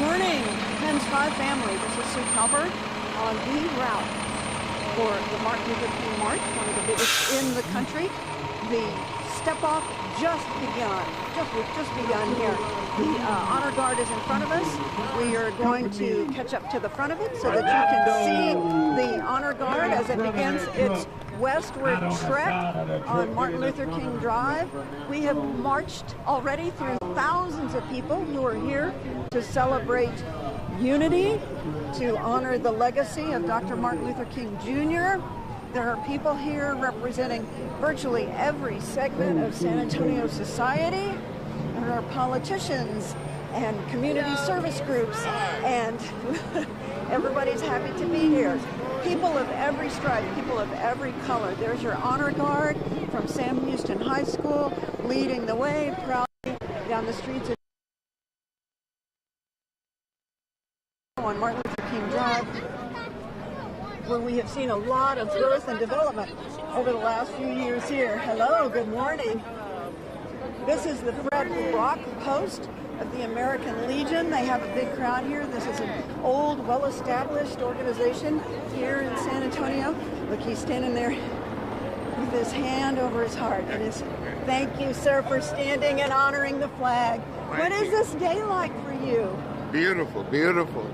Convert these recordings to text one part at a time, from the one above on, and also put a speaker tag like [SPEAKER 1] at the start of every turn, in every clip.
[SPEAKER 1] morning, Penn's 5 family. This is Sue Calvert on the route for the Martin Luther King March, one of the biggest in the country. The step-off just begun here. The honor guard is in front of us. We are going to catch up to the front of it so that you can see the honor guard as it begins its westward trek on Martin Luther King Drive. We have marched already through thousands of people who are here to celebrate unity, to honor the legacy of Dr. Martin Luther King Jr. There are people here representing virtually every segment of San Antonio society. There are politicians and community service groups, and everybody's happy to be here. People of every stripe, people of every color. There's your honor guard from Sam Houston High School leading the way proudly down the streets of on Martin Luther King Drive, where we have seen a lot of growth and development over the last few years here. Hello, good morning. This is the Fred Rock Post of the American Legion. They have a big crowd here. This is an old, well-established organization here in San Antonio. Look, he's standing there with his hand over his heart. And his, thank you, sir, for standing and honoring the flag. What is this day like for you?
[SPEAKER 2] Beautiful, beautiful.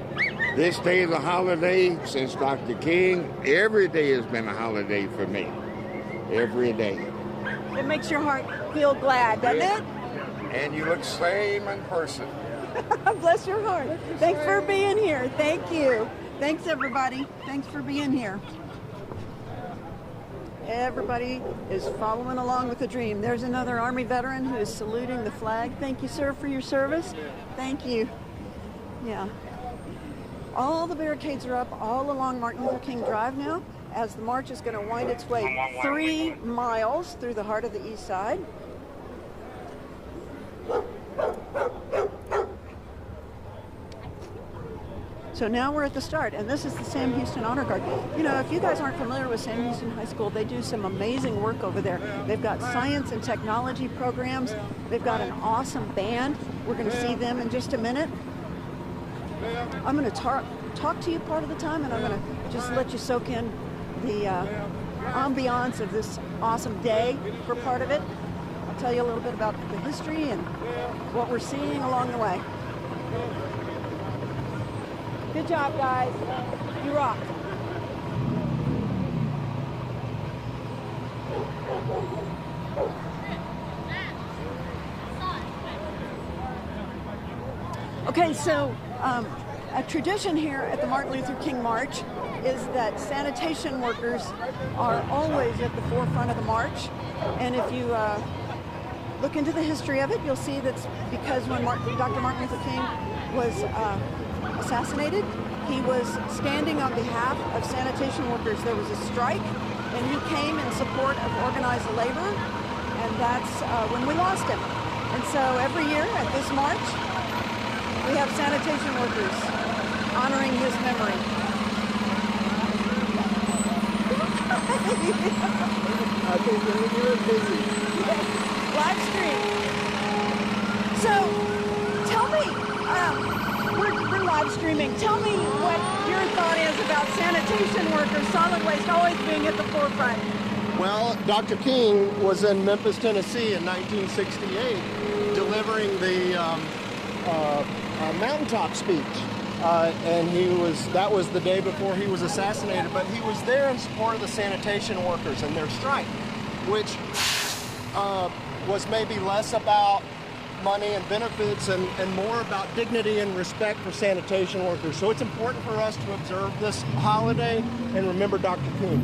[SPEAKER 2] This day is a holiday since Dr. King. Every day has been a holiday for me. Every day.
[SPEAKER 1] It makes your heart feel glad, doesn't it?
[SPEAKER 2] And you look same in person.
[SPEAKER 1] Bless your heart. Thanks for being here. Thank you. Thanks, everybody. Thanks for being here. Everybody is following along with the dream. There's another Army veteran who is saluting the flag. Thank you, sir, for your service. Thank you. Yeah. All the barricades are up all along Martin Luther King Drive now, as the march is going to wind its way 3 miles through the heart of the east side. So now we're at the start, and this is the Sam Houston Honor Guard. You know, if you guys aren't familiar with Sam Houston High School, they do some amazing work over there. They've got science and technology programs. They've got an awesome band. We're going to see them in just a minute. I'm going to talk to you part of the time, and I'm going to just let you soak in the ambiance of this awesome day for part of it. I'll tell you a little bit about the history and what we're seeing along the way. Good job, guys. You rock. Okay, so a tradition here at the Martin Luther King March is that sanitation workers are always at the forefront of the march. And if you look into the history of it, you'll see that's because when Dr. Martin Luther King was assassinated, he was standing on behalf of sanitation workers. There was a strike, and he came in support of organized labor, and that's when we lost him. And so every year at this march, we have sanitation workers honoring his memory.
[SPEAKER 3] I think you're busy.
[SPEAKER 1] Live stream. So, tell me, we're live streaming. Tell me what your thought is about sanitation workers, solid waste always being at the forefront.
[SPEAKER 3] Well, Dr. King was in Memphis, Tennessee in 1968, delivering the mountaintop speech. And that was the day before he was assassinated, but he was there in support of the sanitation workers and their strike, which was maybe less about money and benefits and more about dignity and respect for sanitation workers. So it's important for us to observe this holiday and remember Dr. King.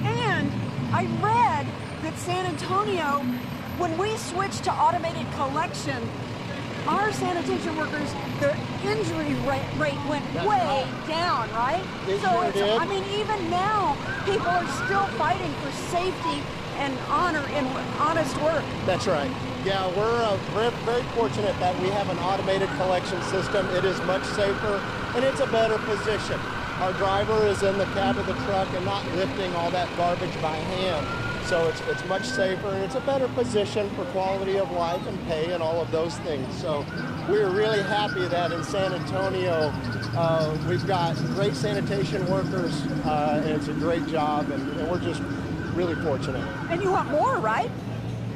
[SPEAKER 1] And I read that San Antonio, when we switched to automated collection, our sanitation workers, their injury rate went way down, right? So it's, I mean, even now, people are still fighting for safety and honor in honest work.
[SPEAKER 3] That's right. Yeah, we're very fortunate that we have an automated collection system. It is much safer, and it's a better position. Our driver is in the cab of the truck and not lifting all that garbage by hand. So it's much safer, and it's a better position for quality of life and pay and all of those things. So we're really happy that in San Antonio we've got great sanitation workers, and it's a great job, and we're just really fortunate.
[SPEAKER 1] And you want more, right?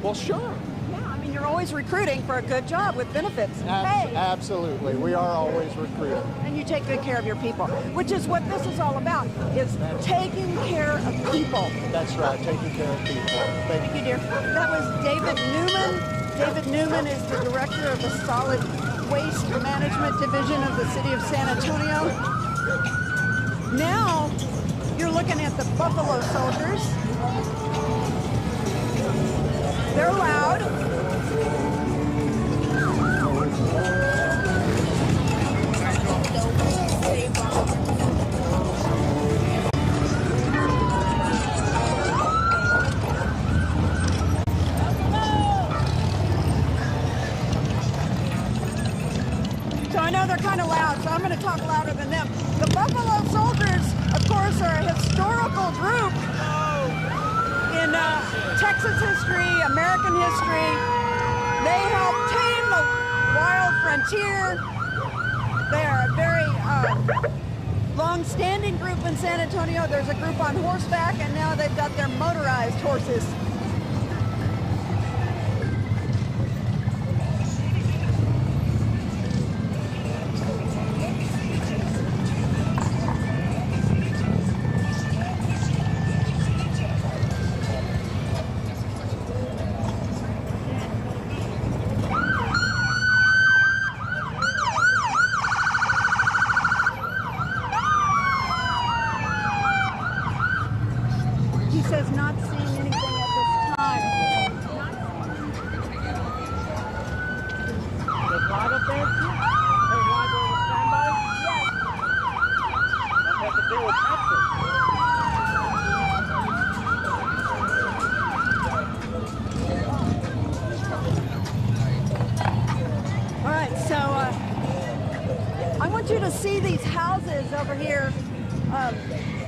[SPEAKER 3] Well, sure.
[SPEAKER 1] Yeah, I mean, you're always recruiting for a good job with benefits and pay.
[SPEAKER 3] Absolutely. We are always recruiting.
[SPEAKER 1] And you take good care of your people, which is what this is all about, is taking care of people.
[SPEAKER 3] That's right, taking care of people.
[SPEAKER 1] Thank you, dear. That was David Newman. David Newman is the director of the Solid Waste Management Division of the City of San Antonio. Now, you're looking at the Buffalo Soldiers. They're loud. So I know they're kind of loud, so I'm going to talk louder than them. The Buffalo Soldiers, of course, are a historical group in Texas history, American history. They helped tame the wild frontier. They are a very long-standing group in San Antonio. There's a group on horseback, and now they've got their motorized horses. He says not seeing anything at this time.
[SPEAKER 4] The flag up there? Hey, flag over standby?
[SPEAKER 1] Yes.
[SPEAKER 4] That has to do with Texas.
[SPEAKER 1] All right, so I want you to see these houses over here.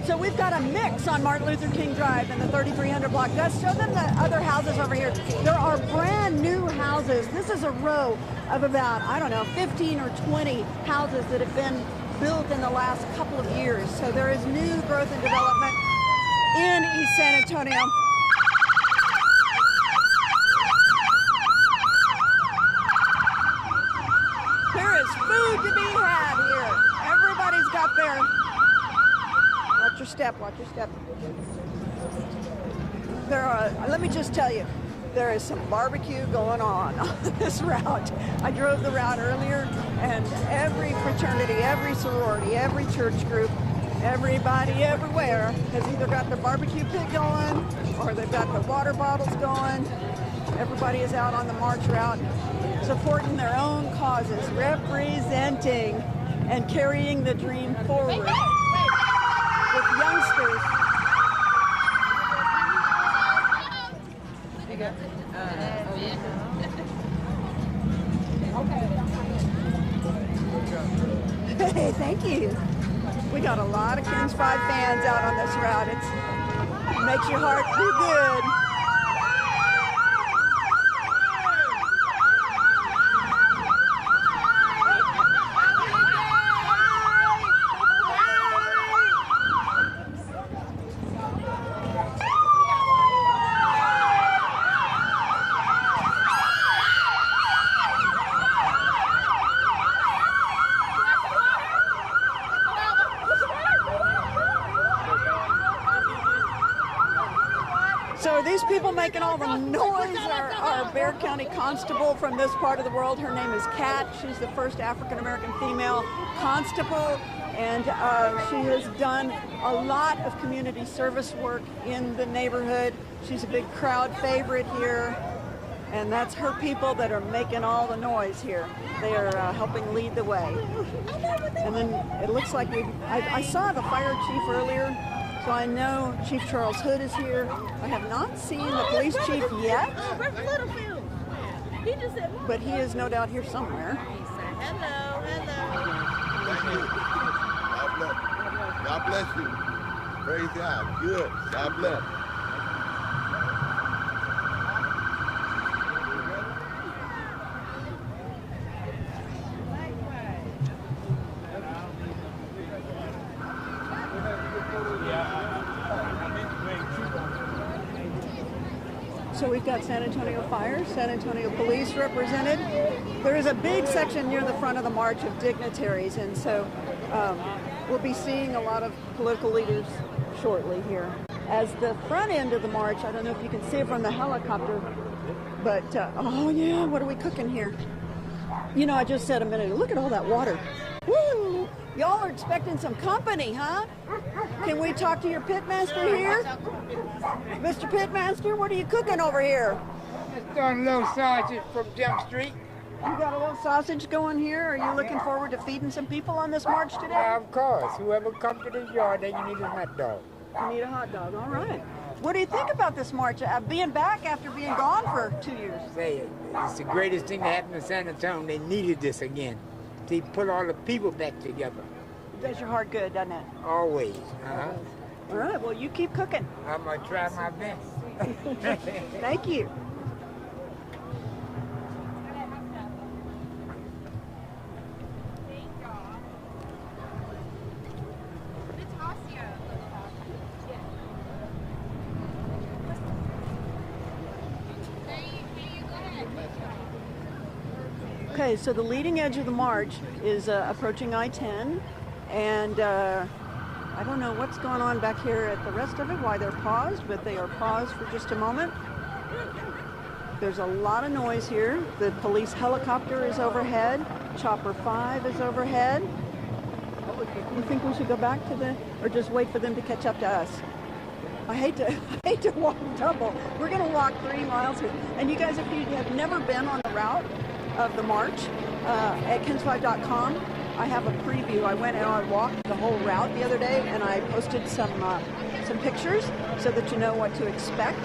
[SPEAKER 1] So we've got a mix on Martin Luther King Drive and the 3300 block. Let's show them the other houses over here. There are brand new houses. This is a row of about, I don't know, 15 or 20 houses that have been built in the last couple of years. So there is new growth and development in East San Antonio. There is food to be had here. Everybody's got their... Watch your step, watch your step. There are, let me just tell you, there is some barbecue going on this route. I drove the route earlier, and every fraternity, every sorority, every church group, everybody everywhere has either got the barbecue pit going or they've got the water bottles going. Everybody is out on the march route supporting their own causes, representing and carrying the dream forward with youngsters. Hey, thank you. We got a lot of Kings 5 fans out on this route. It makes your heart feel good. So are these people making all the noise? Our Bexar County constable from this part of the world, her name is Kat. She's the first African-American female constable, and she has done a lot of community service work in the neighborhood. She's a big crowd favorite here, and that's her people that are making all the noise here. They are helping lead the way. And then it looks like I saw the fire chief earlier, so I know Chief Charles Hood is here. I have not seen the police chief yet, but he is no doubt here somewhere.
[SPEAKER 5] Hello, hello.
[SPEAKER 6] Thank you. God bless you. Praise God. Good. God bless.
[SPEAKER 1] We've got San Antonio Fire, San Antonio Police represented. There is a big section near the front of the march of dignitaries, and so we'll be seeing a lot of political leaders shortly here. As the front end of the march, I don't know if you can see it from the helicopter, but oh yeah, what are we cooking here? You know, I just said a minute ago, look at all that water. Woo! Y'all are expecting some company, huh? Can we talk to your pitmaster here? Mr. Pitmaster, what are you cooking over here?
[SPEAKER 6] Just doing a little sausage from Jump Street.
[SPEAKER 1] You got a little sausage going here? Are you looking forward to feeding some people on this march today?
[SPEAKER 6] Of course. Whoever comes to this yard, they need a hot dog.
[SPEAKER 1] You need a hot dog, all right. What do you think about this march? Being back after being gone for 2 years?
[SPEAKER 6] Say it. It's the greatest thing that happened in San Antonio. They needed this again. They put all the people back together.
[SPEAKER 1] It does your heart good, doesn't it?
[SPEAKER 6] Always.
[SPEAKER 1] All right, well, you keep cooking.
[SPEAKER 6] I'm going to try my best.
[SPEAKER 1] Thank you. Okay, so the leading edge of the march is approaching I-10, and I don't know what's going on back here at the rest of it, why they're paused, but they are paused for just a moment. There's a lot of noise here. The police helicopter is overhead. Chopper 5 is overhead. You think we should go back to or just wait for them to catch up to us? I hate to walk double. We're gonna walk 3 miles here. And you guys, if you have never been on the route of the march, at kens5.com, I have a preview. I went and I walked the whole route the other day, and I posted some pictures so that you know what to expect,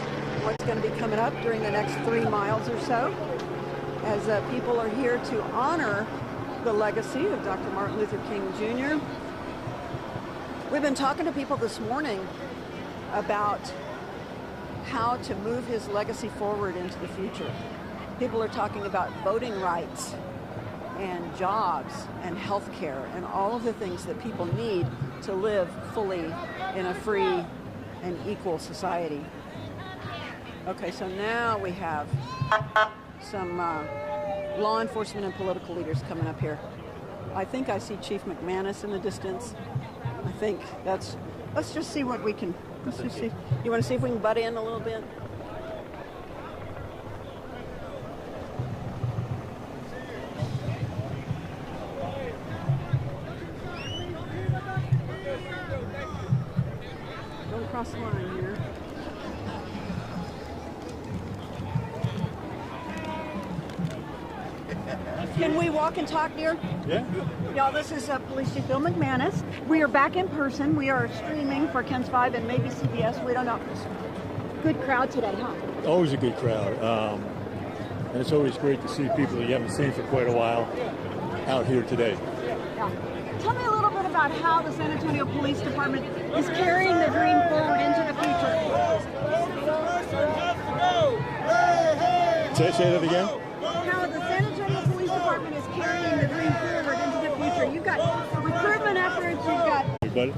[SPEAKER 1] what's going to be coming up during the next 3 miles or so, as people are here to honor the legacy of Dr. Martin Luther King Jr. We've been talking to people this morning about how to move his legacy forward into the future. People are talking about voting rights and jobs and health care and all of the things that people need to live fully in a free and equal society. Okay, so now we have some law enforcement and political leaders coming up here. I think I see Chief McManus in the distance. I think let's just see what we can, let's just see. You want to see if we can butt in a little bit? Cross the line here. Can we walk and talk, dear?
[SPEAKER 7] Yeah.
[SPEAKER 1] Y'all, this is Police Chief Bill McManus. We are back in person. We are streaming for KENS 5 and maybe CBS. We don't know. Good crowd today, huh?
[SPEAKER 7] Always a good crowd. And it's always great to see people that you haven't seen for quite a while out here today.
[SPEAKER 1] Yeah. Tell me a little bit about how the San Antonio Police Department is carrying the dream forward into the future.
[SPEAKER 7] Say that again?
[SPEAKER 1] How the San Antonio Police Department is carrying the dream forward into the future. You've got recruitment efforts, you've got...
[SPEAKER 7] But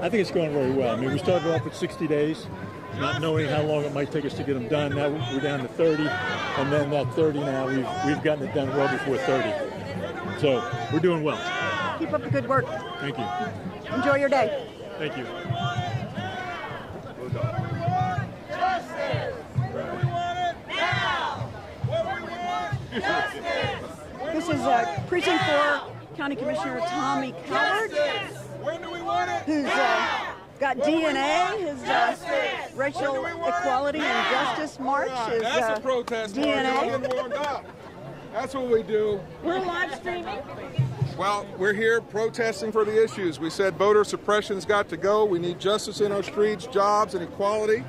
[SPEAKER 7] I think it's going very well. I mean, we started off with 60 days, not knowing how long it might take us to get them done. Now we're down to 30, and then that 30 now, we've gotten it done well before 30. So we're doing well.
[SPEAKER 1] Keep up the good work.
[SPEAKER 7] Thank you.
[SPEAKER 1] Enjoy your day.
[SPEAKER 7] Thank you.
[SPEAKER 1] This is Precinct 4 County Commissioner Tommy Coward, who's got DNA, his Racial Equality and Justice March is
[SPEAKER 8] That's a protest
[SPEAKER 1] DNA.
[SPEAKER 8] That's what we do.
[SPEAKER 1] We're live streaming.
[SPEAKER 8] Well, we're here protesting for the issues. We said voter suppression's got to go. We need justice in our streets, jobs, and equality.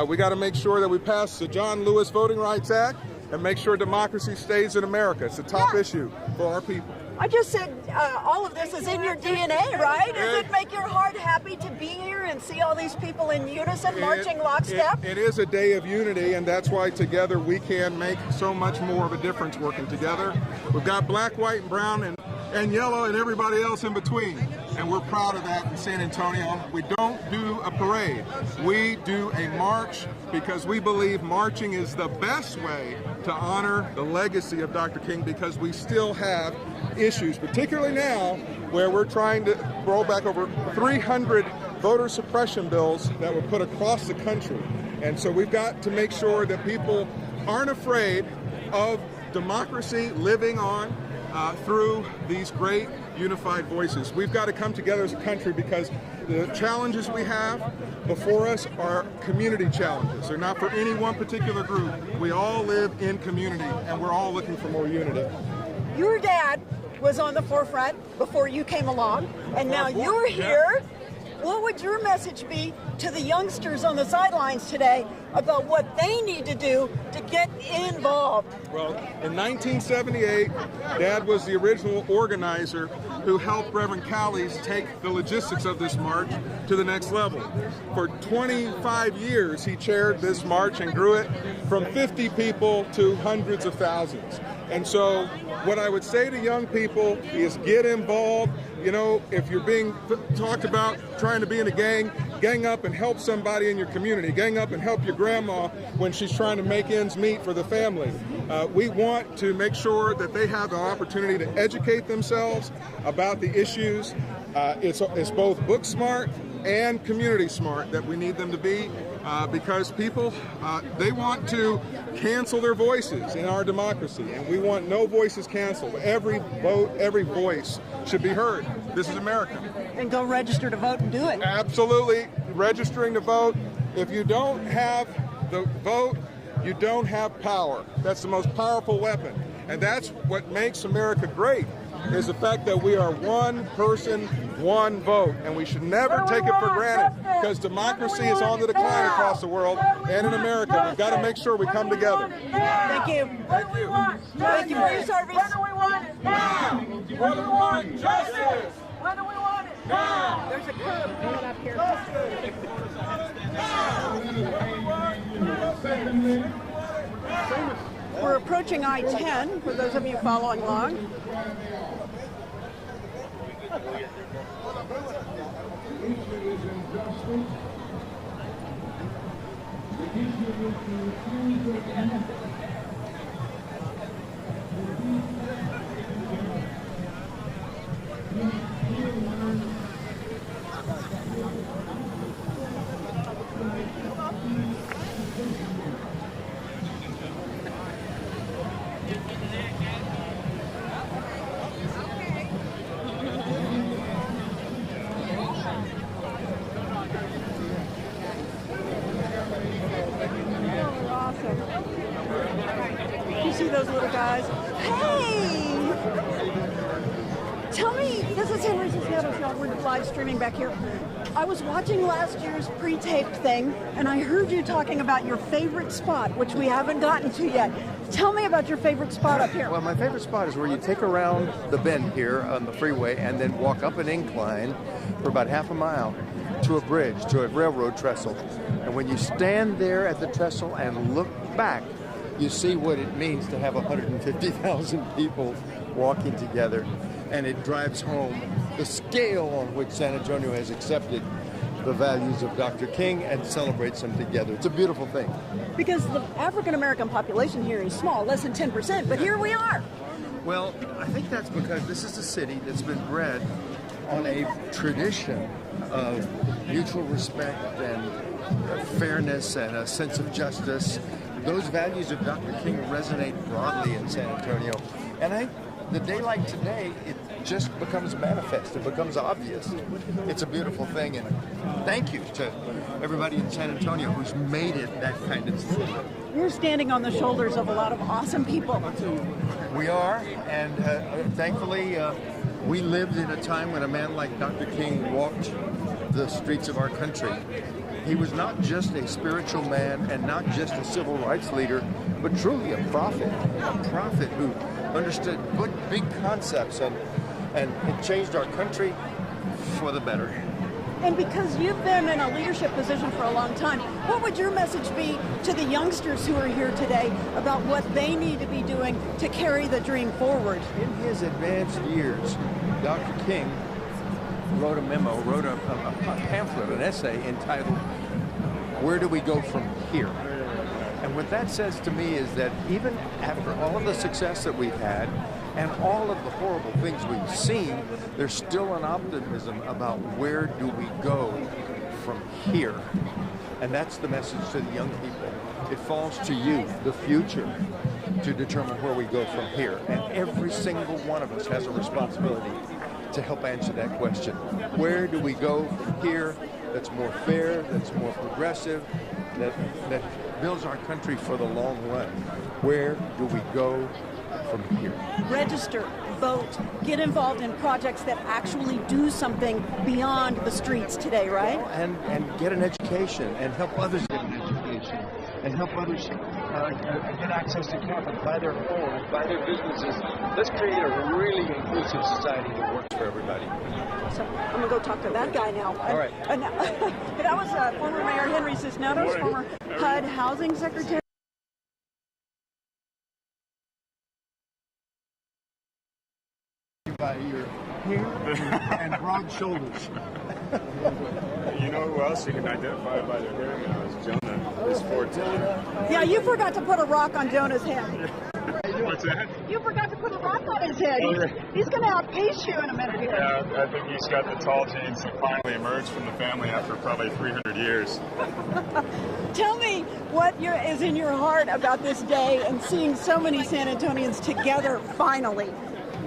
[SPEAKER 8] We got to make sure that we pass the John Lewis Voting Rights Act and make sure democracy stays in America. It's a top issue for our people.
[SPEAKER 1] I just said all of this is in your DNA, right? Does it make your heart happy to be here and see all these people in unison marching lockstep?
[SPEAKER 8] It is a day of unity, and that's why together we can make so much more of a difference working together. We've got black, white, and brown, and yellow, and everybody else in between. and we're proud of that in San Antonio. We don't do a parade. We do a march because we believe marching is the best way to honor the legacy of Dr. King, because we still have issues, particularly now where we're trying to roll back over 300 voter suppression bills that were put across the country. And so we've got to make sure that people aren't afraid of democracy living on through these great unified voices. We've got to come together as a country because the challenges we have before us are community challenges. They're not for any one particular group. We all live in community, and we're all looking for more unity.
[SPEAKER 1] Your dad was on the forefront before you came along, and now you're here. What would your message be to the youngsters on the sidelines today about what they need to do to get involved?
[SPEAKER 8] Well, in 1978, Dad was the original organizer who helped Reverend Callies take the logistics of this march to the next level. For 25 years, he chaired this march and grew it from 50 people to hundreds of thousands. And so what I would say to young people is get involved. You know, if you're being talked about trying to be in a gang, gang up and help somebody in your community. Gang up and help your grandma when she's trying to make ends meet for the family. We want to make sure that they have the opportunity to educate themselves about the issues. It's both book smart and community smart that we need them to be, because people, they want to cancel their voices in our democracy, and we want no voices canceled. Every vote, every voice should be heard. This is America.
[SPEAKER 1] And go register to vote and do it.
[SPEAKER 8] Absolutely. Registering to vote. If you don't have the vote, you don't have power. That's the most powerful weapon. And that's what makes America great, is the fact that we are one person, one vote. And we should never take it for granted, because democracy is on the decline across the world and in America. We've got to make sure we come together.
[SPEAKER 1] Thank you.
[SPEAKER 8] Thank you.
[SPEAKER 1] Thank you for your service.
[SPEAKER 4] When do we want it? Now! When do we want justice? When do we want it? Now!
[SPEAKER 1] There's a curve coming up here. We're approaching I-10, for those of you following along. You see those little guys? Hey! Tell me, this is Henry Cisneros, y'all. We're live streaming back here. I was watching last year's pre-taped thing, and I heard you talking about your favorite spot, which we haven't gotten to yet. Tell me about your favorite spot up here.
[SPEAKER 3] Well, my favorite spot is where you take around the bend here on the freeway and then walk up an incline for about half a mile to a bridge, to a railroad trestle. And when you stand there at the trestle and look back, you see what it means to have 150,000 people walking together. And it drives home the scale on which San Antonio has accepted the values of Dr. King and celebrates them together. It's a beautiful thing.
[SPEAKER 1] Because the African-American population here is small, less than 10%, but here we are.
[SPEAKER 3] Well, I think that's because this is a city that's been bred on a tradition of mutual respect and fairness and a sense of justice. Those values of Dr. King resonate broadly in San Antonio. And I think the day like today, it just becomes manifest. It becomes obvious. It's a beautiful thing. And thank you to everybody in San Antonio who's made it that kind of city.
[SPEAKER 1] You're standing on the shoulders of a lot of awesome people.
[SPEAKER 3] We are, and thankfully, we lived in a time when a man like Dr. King walked the streets of our country. He was not just a spiritual man and not just a civil rights leader, but truly a prophet who understood good, big concepts, and it changed our country for the better.
[SPEAKER 1] And because you've been in a leadership position for a long time, what would your message be to the youngsters who are here today about what they need to be doing to carry the dream forward?
[SPEAKER 3] In his advanced years, Dr. King
[SPEAKER 9] wrote a memo, wrote a pamphlet, an essay entitled, "Where do we go from here?" And what that says to me is that even after all of the success that we've had and all of the horrible things we've seen, there's still an optimism about where do we go from here. And that's the message to the young people. It falls to you, the future, to determine where we go from here. And every single one of us has a responsibility to help answer that question. Where do we go from here that's more fair, that's more progressive, that builds our country for the long run? Where do we go from here?
[SPEAKER 1] Register, vote, get involved in projects that actually do something beyond the streets today, right?
[SPEAKER 9] And get an education and help others get an education and help others get access to capital, buy their homes, buy their businesses. Let's create a really inclusive society that works for everybody.
[SPEAKER 1] So I'm going to go talk to that guy now.
[SPEAKER 9] All right.
[SPEAKER 1] That was former Mayor Henry Cisneros, former HUD Housing Secretary.
[SPEAKER 3] By your hair and broad shoulders.
[SPEAKER 10] You know who else you can identify by their hair now is Jonah. Is 14.
[SPEAKER 1] Yeah, you forgot to put a rock on Jonah's head.
[SPEAKER 10] What's that?
[SPEAKER 1] You forgot to put a rock on his head. He's going to outpace you in a minute here.
[SPEAKER 10] Yeah, I think he's got the tall genes that finally emerged from the family after probably 300 years.
[SPEAKER 1] Tell me what is in your heart about this day and seeing so many San Antonians together finally.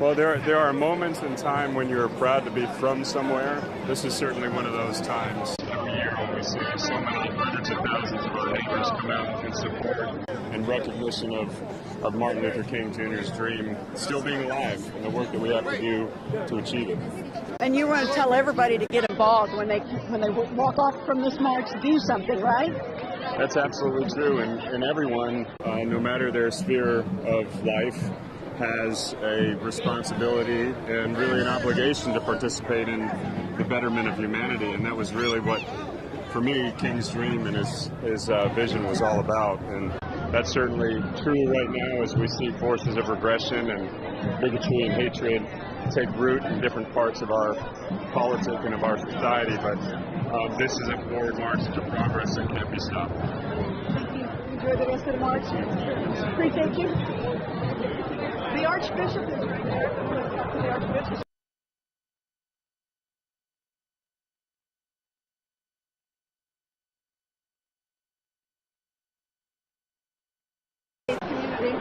[SPEAKER 10] Well, there are moments in time when you're proud to be from somewhere. This is certainly one of those times every year when we see so many hundreds of thousands of our neighbors come out in support and recognition of Martin Luther King Jr.'s dream still being alive and the work that we have to do to achieve it.
[SPEAKER 1] And you want to tell everybody to get involved when they walk off from this march, do something, right?
[SPEAKER 10] That's absolutely true, and everyone, no matter their sphere of life, has a responsibility and really an obligation to participate in the betterment of humanity. And that was really what, for me, King's dream and his vision was all about. And that's certainly true right now as we see forces of regression and bigotry and hatred take root in different parts of our politics and of our society. But this is a forward march to progress that can't be stopped.
[SPEAKER 1] Thank you. Enjoy the rest of the march. Appreciate you. The Archbishop is right there. The Archbishop. Community.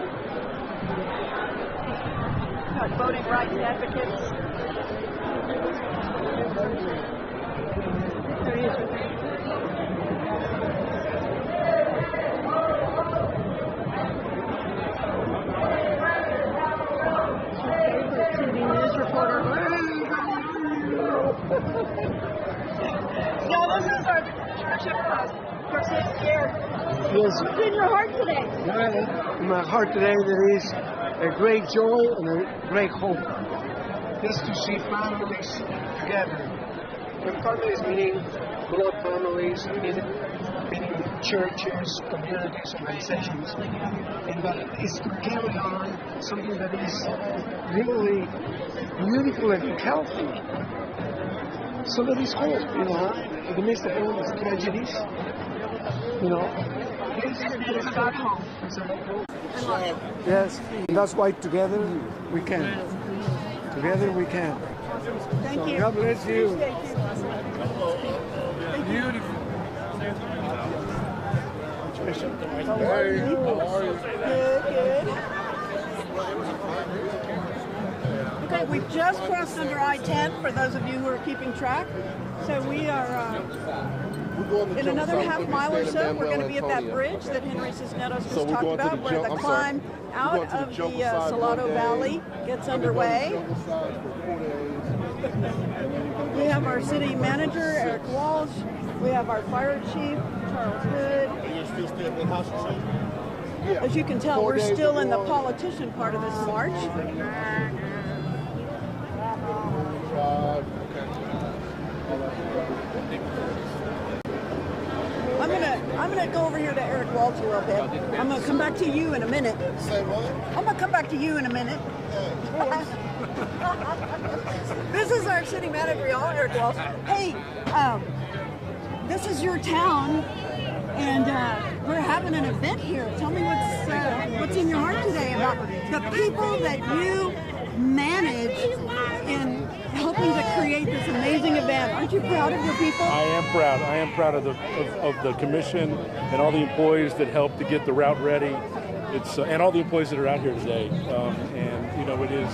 [SPEAKER 1] Got voting rights advocates. There he is. No, this is our Bishop for St. Pierre.
[SPEAKER 11] Yes.
[SPEAKER 1] What's in your heart today?
[SPEAKER 11] Well, in my heart today there is a great joy and a great hope. Just to see families together. And families meaning blood families, meaning churches, communities, organizations. And that is to carry on something that is really beautiful and healthy. So there is hope, you know, in the midst of all these tragedies, you know.
[SPEAKER 1] It's about hope.
[SPEAKER 11] Yes, that's why together we can. Together we can.
[SPEAKER 1] Thank
[SPEAKER 11] So
[SPEAKER 1] you.
[SPEAKER 11] God bless you.
[SPEAKER 1] Beautiful.
[SPEAKER 11] How are you?
[SPEAKER 1] Good. Okay, we've just crossed under I-10 for those of you who are keeping track. So we are in another half mile or so. We're going to be at that bridge that Henry Cisneros just talked about, where the climb out of the Salado Valley gets underway. We have our city manager, Eric Walsh. We have our fire chief, Charles Hood. As you can tell, we're still in the politician part of this march. I'm gonna go over here to Eric Waltz a little bit. I'm gonna come back to you in a minute.
[SPEAKER 3] Say what?
[SPEAKER 1] I'm gonna come back to you in a minute. This is our city manager, y'all, Eric Waltz. Hey, this is your town, and we're having an event here. Tell me what's in your heart today about the people that you manage in helping to create this amazing event. Aren't you proud of your people?
[SPEAKER 12] I am proud. I am proud of the commission and all the employees that helped to get the route ready. It's and all the employees that are out here today. And you know, it is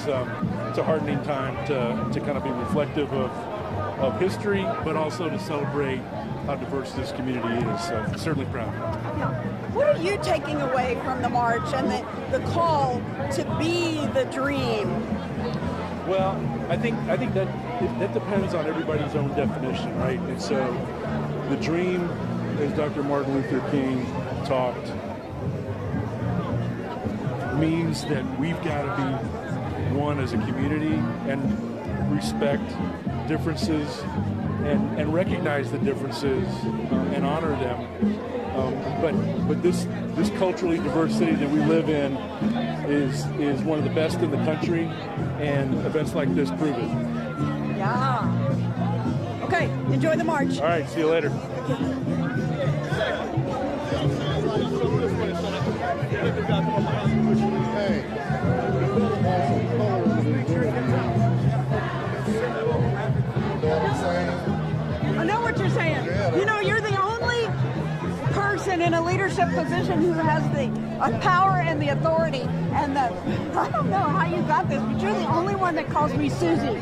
[SPEAKER 12] it's a heartening time to kind of be reflective of history, but also to celebrate how diverse this community is. So certainly proud.
[SPEAKER 1] Yeah. What are you taking away from the march and the call to be the dream?
[SPEAKER 12] Well, I think that depends on everybody's own definition, right? And so the dream, as Dr. Martin Luther King talked, means that we've got to be one as a community and respect differences and recognize the differences and honor them. But this culturally diverse city that we live in is one of the best in the country, and events like this prove it.
[SPEAKER 1] Yeah. Okay, enjoy the march.
[SPEAKER 12] All right, see you later.
[SPEAKER 1] I know what you're saying. You know, you're the only person in a leadership position who has the power and the authority and the, I don't know how you got this, but you're the only one that calls me Susie.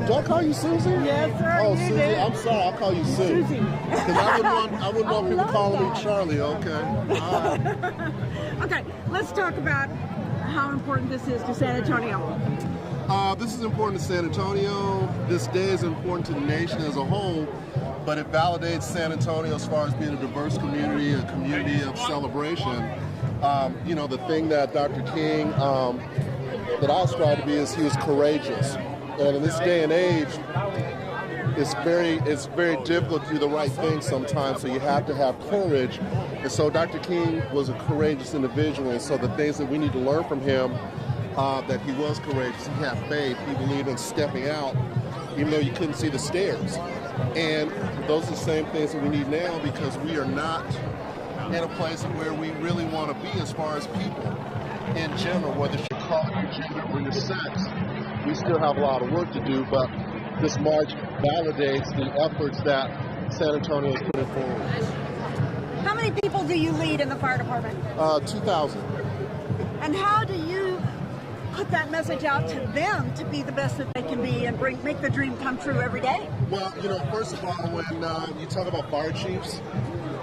[SPEAKER 3] Do I call you Susie?
[SPEAKER 1] Yes, sir.
[SPEAKER 3] Oh,
[SPEAKER 1] you
[SPEAKER 3] Susie.
[SPEAKER 1] do.
[SPEAKER 3] I'm sorry. I'll call you Sue.
[SPEAKER 1] Susie.
[SPEAKER 3] Because I wouldn't want people calling me Charlie. Okay. All right.
[SPEAKER 1] Okay, let's talk about how important this is to San Antonio.
[SPEAKER 3] This is important to San Antonio. This day is important to the nation as a whole, but it validates San Antonio as far as being a diverse community, a community of celebration. You know, the thing that Dr. King, that I strive to be, is he was courageous. And in this day and age, it's very difficult to do the right thing sometimes, so you have to have courage. And so Dr. King was a courageous individual, and so the things that we need to learn from him, that he was courageous, he had faith, he believed in stepping out, even though you couldn't see the stairs. And those are the same things that we need now, because we are not in a place where we really want to be as far as people in general, whether it's your color, your gender, or your sex. We still have a lot of work to do, but this march validates the efforts that San Antonio is putting forward.
[SPEAKER 1] How many people do you lead in the fire department?
[SPEAKER 3] 2,000.
[SPEAKER 1] And how do you put that message out to them to be the best that they can be and make the dream come true every day?
[SPEAKER 3] Well, you know, first of all, when you talk about fire chiefs,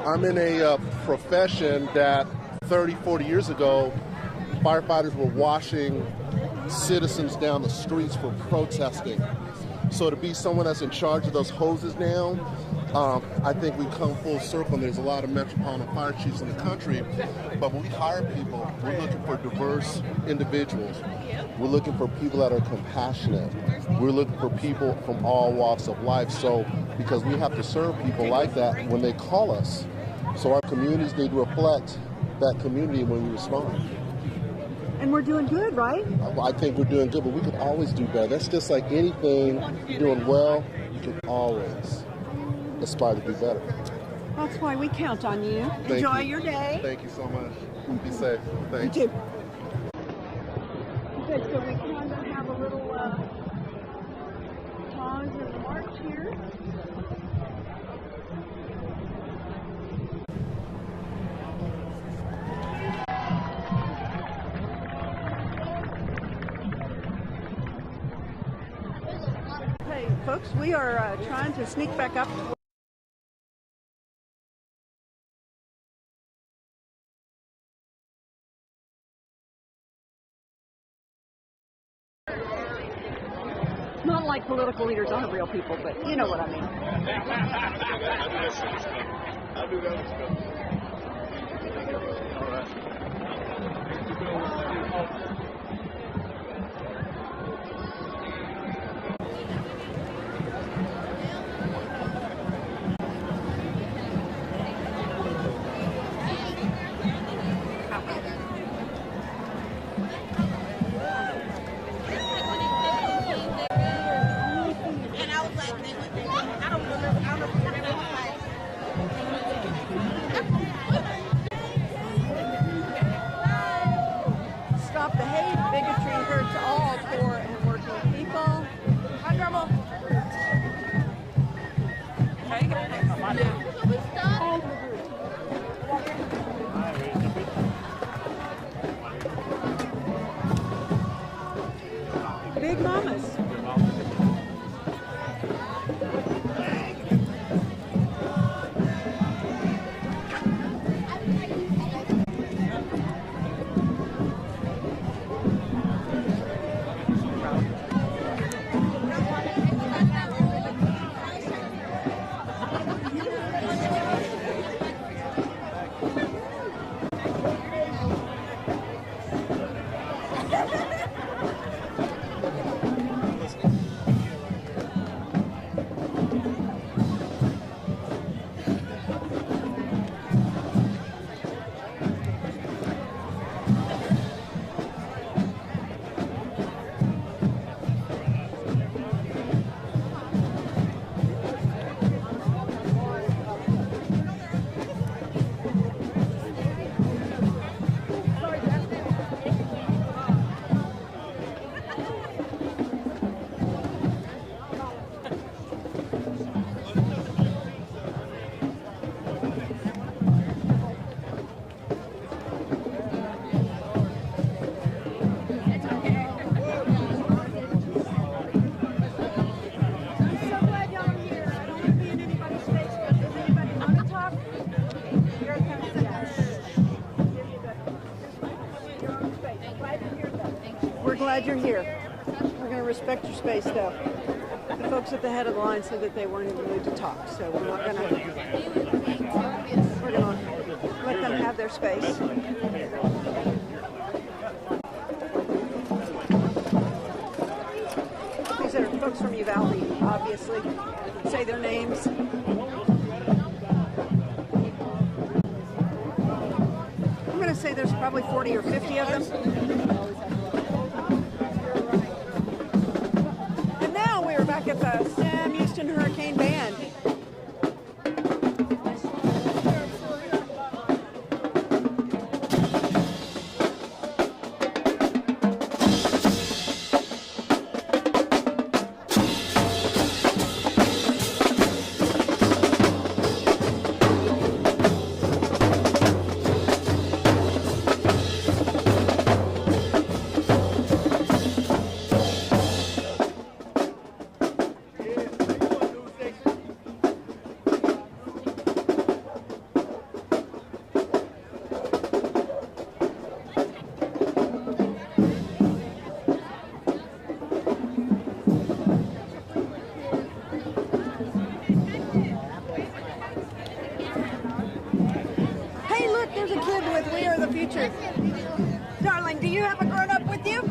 [SPEAKER 3] I'm in a profession that 30, 40 years ago, firefighters were washing citizens down the streets for protesting. So to be someone that's in charge of those hoses now, I think we've come full circle, and there's a lot of metropolitan fire chiefs in the country. But when we hire people, we're looking for diverse individuals. We're looking for people that are compassionate. We're looking for people from all walks of life. So because we have to serve people like that when they call us. So our communities need to reflect that community when we respond.
[SPEAKER 1] And we're doing good, right?
[SPEAKER 3] I think we're doing good, but we could always do better. That's just like anything. You're doing well, you can always aspire to do better.
[SPEAKER 1] That's why we count on you. Enjoy your day.
[SPEAKER 3] Thank you so much. Be safe. Thank
[SPEAKER 1] you. Okay, so we kind of have a little pause in the march here. Okay, folks, we are trying to sneak back up. Not like political leaders aren't real people, but you know what I mean.
[SPEAKER 3] I'll do that. All right.
[SPEAKER 5] And I was like, I don't remember. I don't know.
[SPEAKER 1] Stop the hate, bigotry hurts all poor and working people. Hi, Grandma. Big mamas. We're glad you're here. We're going to respect your space, though. The folks at the head of the line said that they weren't in the mood to talk, so we're not going to. We're going to let them have their space. These are folks from Uvalde, obviously. Say their names. I'm going to say there's probably 40 or 50 of them. Back at the Sam Houston Hurricane Band. Darling, do you have a grown-up with you?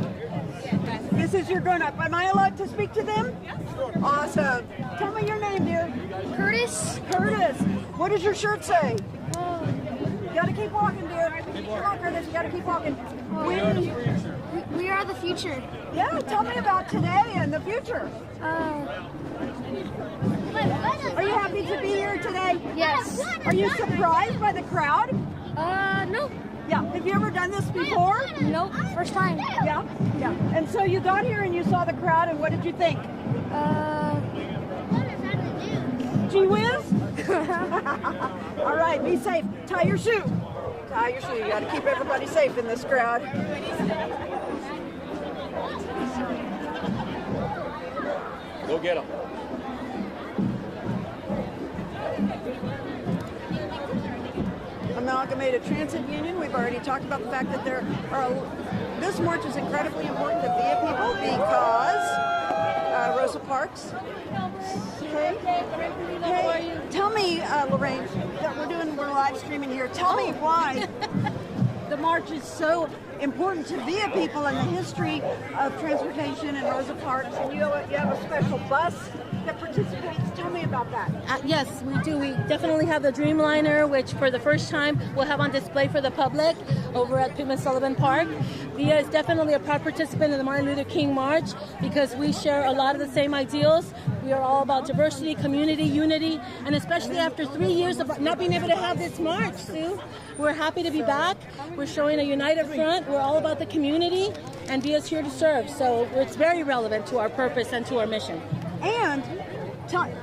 [SPEAKER 1] This is your grown-up. Am I allowed to speak to them? Yes. Awesome. Tell me your name, dear.
[SPEAKER 13] Curtis.
[SPEAKER 1] Curtis. What does your shirt say? You gotta keep walking, dear. Come on, Curtis. You gotta keep walking.
[SPEAKER 13] We are the future.
[SPEAKER 1] Yeah, tell me about today and the future. Are you happy to be here today?
[SPEAKER 13] Yes.
[SPEAKER 1] Are you surprised by the crowd?
[SPEAKER 13] No.
[SPEAKER 1] Yeah. Have you ever done this before?
[SPEAKER 13] Nope. First time.
[SPEAKER 1] Yeah. Yeah. And so you got here and you saw the crowd, and what did you think? Gee whiz. All right. Be safe. Tie your shoe. Tie your shoe. You got to keep everybody safe in this crowd.
[SPEAKER 14] Go get them.
[SPEAKER 1] Amalgamated Transit Union. We've already talked about the fact that this march is incredibly important to VIA people because Rosa Parks. Hey, tell me, Lorraine, that we're live streaming here. Tell me why the march is so important to VIA people in the history of transportation and Rosa Parks. And you have a special bus that participates. Tell me about that.
[SPEAKER 15] Yes, we do. We definitely have the Dreamliner, which for the first time we'll have on display for the public over at Pittman Sullivan Park. Via is definitely a proud participant in the Martin Luther King March because we share a lot of the same ideals. We are all about diversity, community, unity, and especially after 3 years of not being able to have this march, Sue, we're happy to be back. We're showing a united front. We're all about the community, and Via's here to serve. So it's very relevant to our purpose and to our mission.
[SPEAKER 1] And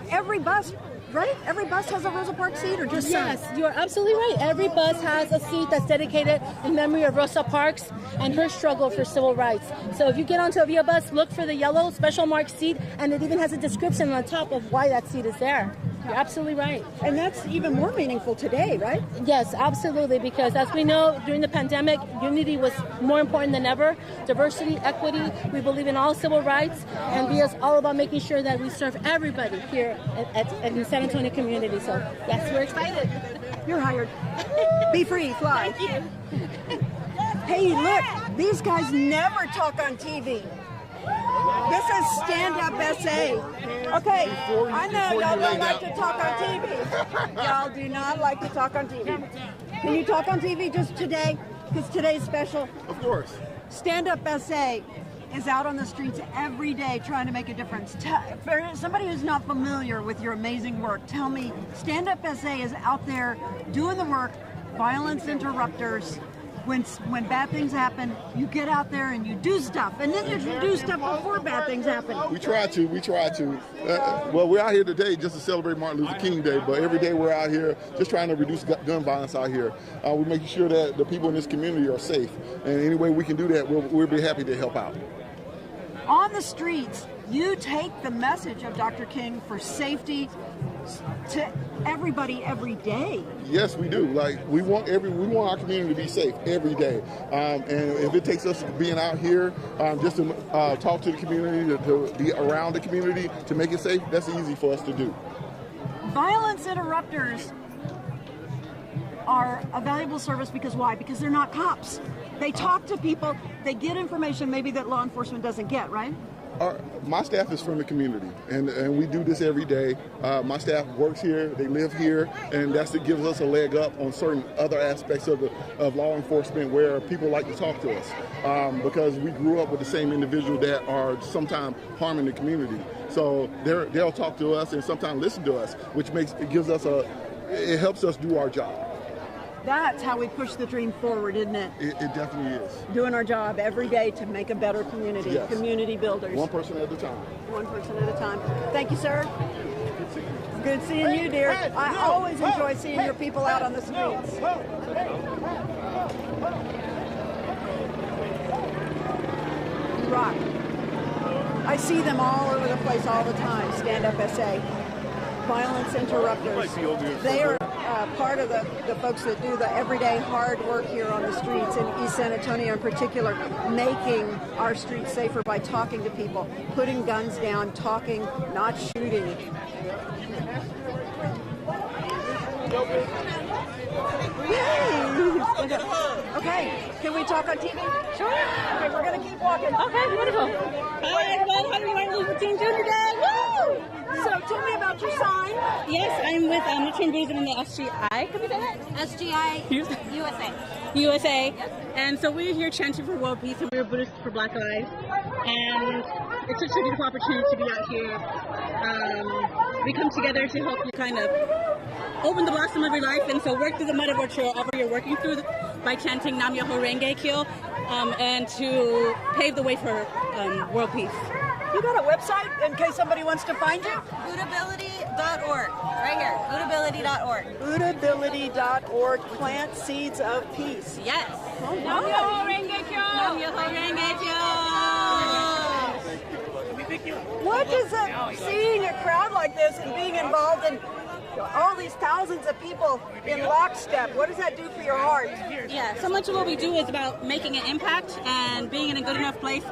[SPEAKER 1] every bus, right? Every bus has a Rosa Parks seat, or just
[SPEAKER 15] yes, you're absolutely right. Every bus has a seat that's dedicated in memory of Rosa Parks and her struggle for civil rights. So if you get onto a Via bus, look for the yellow special marked seat, and it even has a description on top of why that seat is there. You're absolutely right.
[SPEAKER 1] And that's even more meaningful today, right?
[SPEAKER 15] Yes, absolutely, because as we know, during the pandemic, unity was more important than ever. Diversity, equity, we believe in all civil rights, and Via's all about making sure that we serve everybody here at the San Antonio community. So, yes, we're excited.
[SPEAKER 1] You're hired. Be free, fly.
[SPEAKER 15] Thank you.
[SPEAKER 1] Hey, look, these guys never talk on TV. This is stand-up SA. Okay, I know y'all don't like to talk on TV. Y'all do not like to talk on TV. Can you talk on TV just today? Because today's special.
[SPEAKER 16] Of course.
[SPEAKER 1] Stand-up SA is out on the streets every day trying to make a difference. For somebody who's not familiar with your amazing work, tell me, Stand-up SA is out there doing the work, violence interrupters. When bad things happen, you get out there and you do stuff, and then you do stuff before bad things happen.
[SPEAKER 16] We try to. Well, we're out here today just to celebrate Martin Luther King Day, but every day we're out here just trying to reduce gun violence out here. We're making sure that the people in this community are safe, and any way we can do that, we'll be happy to help out.
[SPEAKER 1] On the streets, you take the message of Dr. King for safety to everybody every day.
[SPEAKER 16] Yes, we do. Like we want our community to be safe every day, and if it takes us being out here just to talk to the community, to be around the community, to make it safe, that's easy for us to do.
[SPEAKER 1] Violence interrupters are a valuable service because why? Because they're not cops. They talk to people. They get information maybe that law enforcement doesn't get, right?
[SPEAKER 16] My staff is from the community, and we do this every day. My staff works here, they live here, and that's what gives us a leg up on certain other aspects of law enforcement where people like to talk to us because we grew up with the same individuals that are sometimes harming the community. So they'll talk to us and sometimes listen to us, which it helps us do our job.
[SPEAKER 1] That's how we push the dream forward, isn't it?
[SPEAKER 16] It definitely is.
[SPEAKER 1] Doing our job every day to make a better community,
[SPEAKER 16] yes.
[SPEAKER 1] Community builders.
[SPEAKER 16] One person at a time.
[SPEAKER 1] One person at a time. Thank you, sir. Good seeing you, dear. I always enjoy seeing your people out on the streets. You rock. I see them all over the place all the time, Stand-Up SA. Violence interrupters. They are part of the folks that do the everyday hard work here on the streets in East San Antonio in particular, making our streets safer by talking to people, putting guns down, talking, not shooting. Yay! Okay, can we talk on TV? Sure. Okay, we're going to keep walking.
[SPEAKER 17] Okay, wonderful. Hi, everyone. Happy Martin Luther King Jr. Day. Woo!
[SPEAKER 1] So tell me about your sign.
[SPEAKER 17] Yes, I'm with Lutheran Buddhism in the SGI. Can we say that?
[SPEAKER 5] SGI USA.
[SPEAKER 17] USA. And so we're here chanting for world peace, and we're Buddhists for Black Lives. And it's such a beautiful opportunity to be out here. We come together to help you kind of open the blossom of your life, and so work through the mud of whatever you're working through by chanting Nam Myoho Renge Kyo, and to pave the way for world peace.
[SPEAKER 1] You got a website in case somebody wants to find you?
[SPEAKER 5] Buddhability.org. Right here. Buddhability.org.
[SPEAKER 1] Buddhability.org. Plant seeds of peace.
[SPEAKER 5] Yes.
[SPEAKER 1] Oh,
[SPEAKER 17] Nam Myoho Renge Kyo.
[SPEAKER 5] Nam Myoho Renge Kyo.
[SPEAKER 1] What is it, seeing a crowd like this and being involved in all these thousands of people in lockstep, what does that do for your heart?
[SPEAKER 17] Yeah, so much of what we do is about making an impact and being in a good enough place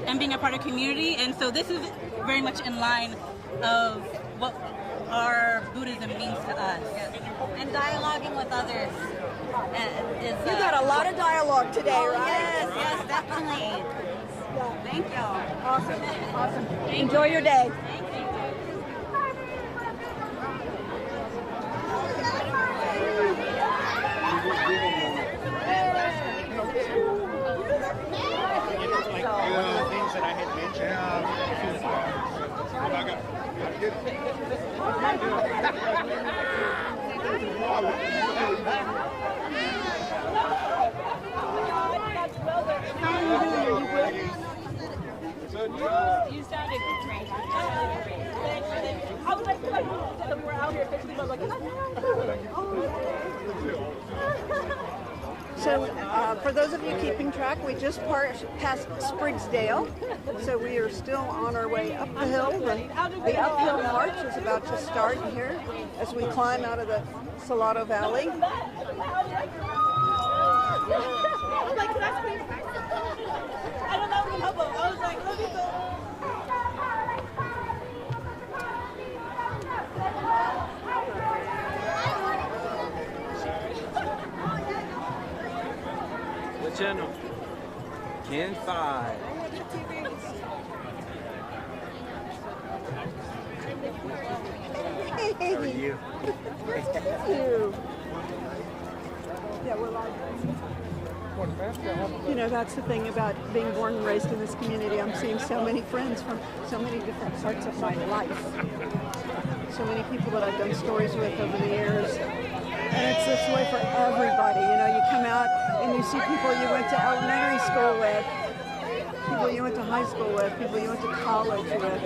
[SPEAKER 17] and being a part of community, and so this is very much in line of what our Buddhism means to us.
[SPEAKER 5] And dialoguing with others.
[SPEAKER 1] You got a lot of dialogue today, right?
[SPEAKER 5] Yes, definitely. Thank you.
[SPEAKER 1] Awesome. Enjoy your day.
[SPEAKER 5] Thank you.
[SPEAKER 17] You sounded great. I was like, we're out here fixing them. Like,
[SPEAKER 1] So for those of you keeping track, we just passed Spriggsdale, so we are still on our way up the hill. The uphill march is about to start here as we climb out of the Salado Valley.
[SPEAKER 17] I don't know what help him. I was like, let me go.
[SPEAKER 14] What channel? Ken 5. How are you?
[SPEAKER 1] Thank you. Yeah, we're live. You know, that's the thing about being born and raised in this community. I'm seeing so many friends from so many different parts of my life. So many people that I've done stories with over the years. And it's this way for everybody. You know, you come out and you see people you went to elementary school with, people you went to high school with, people you went to college with,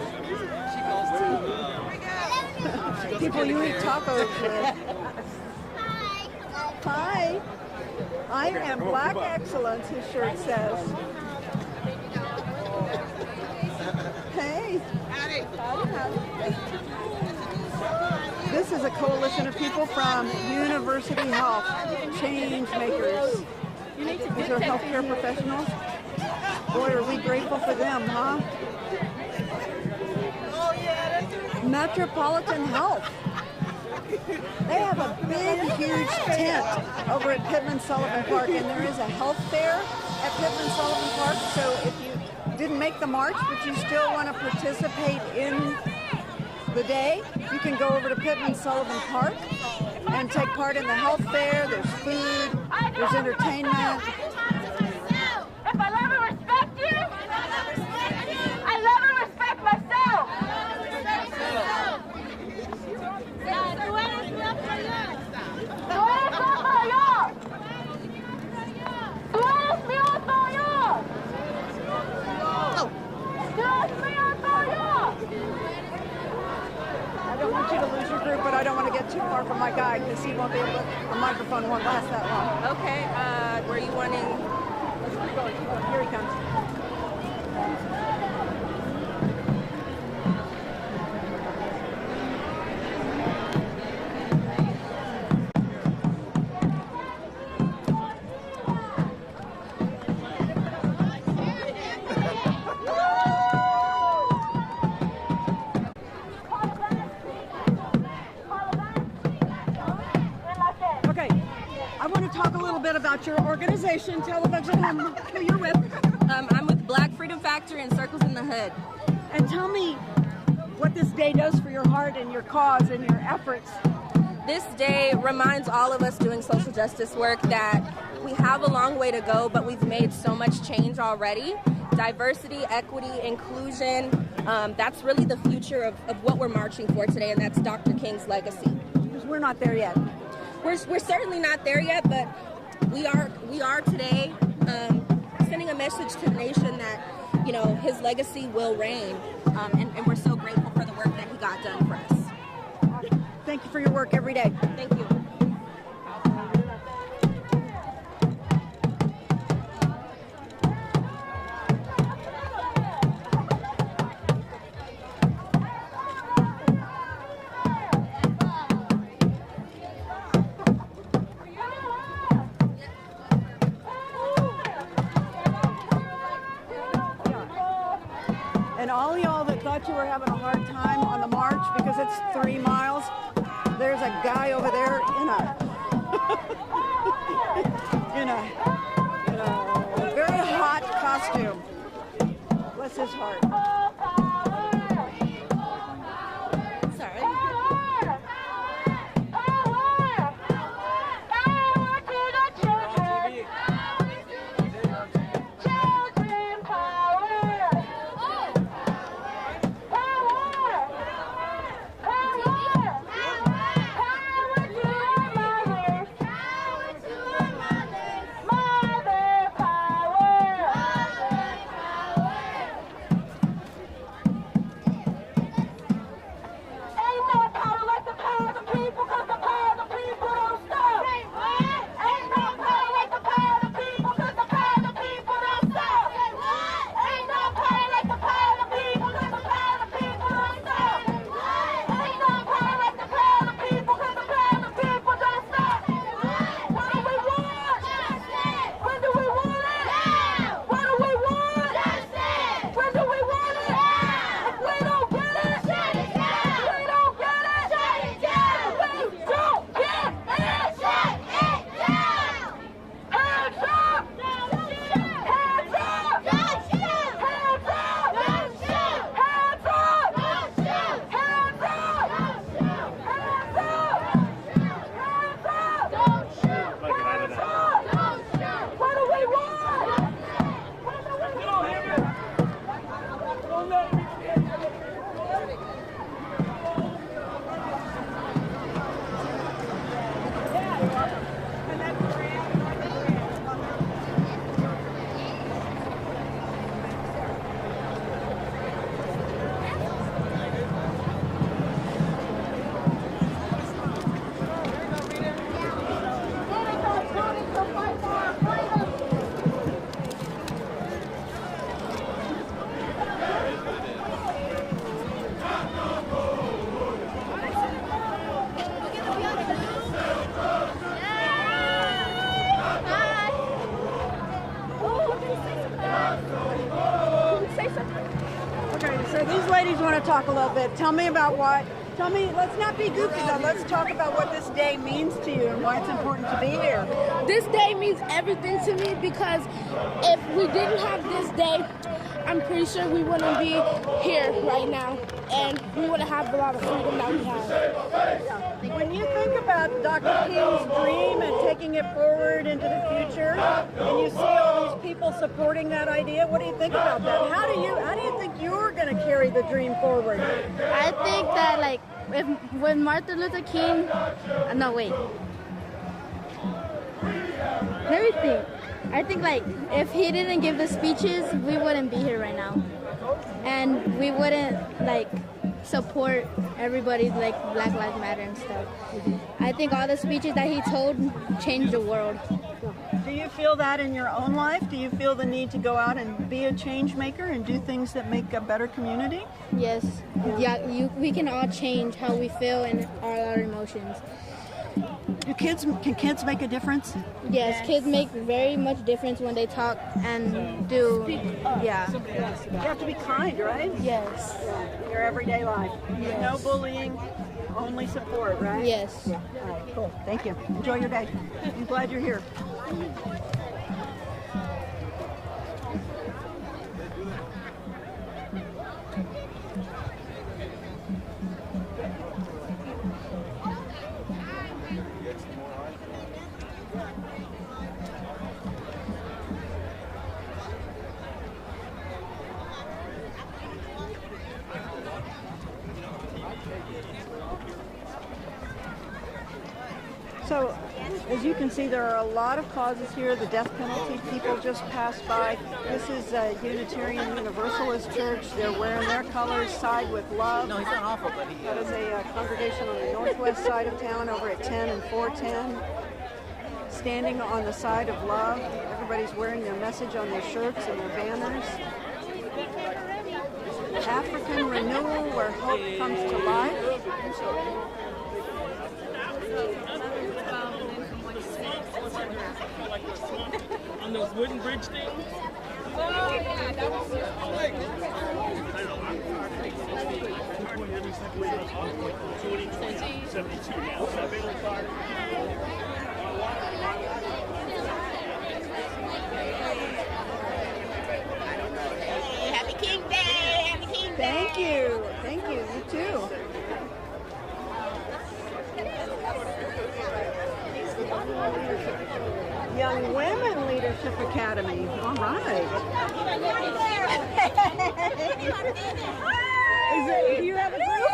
[SPEAKER 1] people you eat tacos with. Hi. I am Black Excellence, his shirt says. Hey. This is a coalition of people from University Health, change makers. These are healthcare professionals. Boy, are we grateful for them, huh? Metropolitan Health. They have a big, huge tent over at Pittman Sullivan Park, and there is a health fair at Pittman Sullivan Park. So if you didn't make the march, but you still want to participate in the day, you can go over to Pittman Sullivan Park and take part in the health fair. There's food, there's entertainment.
[SPEAKER 4] If I love and respect you, I love and respect myself. Tú eres mío, soy yo. Tú eres mío, soy yo. Tú eres mío, soy yo.
[SPEAKER 1] I don't want you to lose your group, but I don't want to get too far from my guy because he won't be able to, the microphone won't last that long.
[SPEAKER 18] Okay, were you wanting?
[SPEAKER 1] Keep going. Here he comes. About your organization. Tell them who you're with.
[SPEAKER 18] I'm with Black Freedom Factory and Circles in the Hood.
[SPEAKER 1] And tell me what this day does for your heart and your cause and your efforts.
[SPEAKER 18] This day reminds all of us doing social justice work that we have a long way to go, but we've made so much change already. Diversity, equity, inclusion, that's really the future of what we're marching for today, and that's Dr. King's legacy.
[SPEAKER 1] Because we're not there yet.
[SPEAKER 18] We're certainly not there yet, but we are today sending a message to the nation that, you know, his legacy will reign, and we're so grateful for the work that he got done for us.
[SPEAKER 1] Thank you for your work every day.
[SPEAKER 18] Thank you.
[SPEAKER 1] And all y'all that thought you were having a hard time on the march because it's 3 miles, there's a guy over there in a very hot costume. Bless his heart.
[SPEAKER 18] Sorry.
[SPEAKER 1] These ladies want to talk a little bit. Tell me about let's not be goofy though. Let's talk about what this day means to you and why it's important to be here.
[SPEAKER 13] This day means everything to me because if we didn't have this day, I'm pretty sure we wouldn't be here right now, and we wouldn't have a lot of freedom that we have.
[SPEAKER 1] When you think about Dr. King's dream and taking it forward into the future, and you see all these people supporting that idea, what do you think about that? How do you think you're going to carry the dream forward?
[SPEAKER 13] I think that when Martin Luther King, let me think. I think if he didn't give the speeches, we wouldn't be here right now, and we wouldn't support everybody's Black Lives Matter and stuff. I think all the speeches that he told changed the world.
[SPEAKER 1] Do you feel that in your own life? Do you feel the need to go out and be a change maker and do things that make a better community?
[SPEAKER 13] Yes. Yeah. We can all change how we feel and all our emotions.
[SPEAKER 1] Can kids make a difference?
[SPEAKER 13] Yes, kids make very much difference when they talk and do. Yeah.
[SPEAKER 1] You have to be kind, right?
[SPEAKER 13] Yes.
[SPEAKER 1] In your everyday life.
[SPEAKER 13] Yes.
[SPEAKER 1] No bullying, only support, right?
[SPEAKER 13] Yes.
[SPEAKER 1] All right, cool. Thank you. Enjoy your day. I'm glad you're here. So, as you can see, there are a lot of causes here. The death penalty, people just passed by. This is a Unitarian Universalist church. They're wearing their colors, side with love.
[SPEAKER 14] No, he's not awful, but he
[SPEAKER 1] That is a congregation on the northwest side of town over at 10 and 410. Standing on the side of love. Everybody's wearing their message on their shirts and their banners. African renewal, where hope comes to life.
[SPEAKER 14] on those wooden bridge things.
[SPEAKER 4] Oh, yeah, that was
[SPEAKER 5] Happy King Day! Happy King Day!
[SPEAKER 1] Thank you. Thank you. You too. Young Women Leadership Academy. All right. Do you have a group?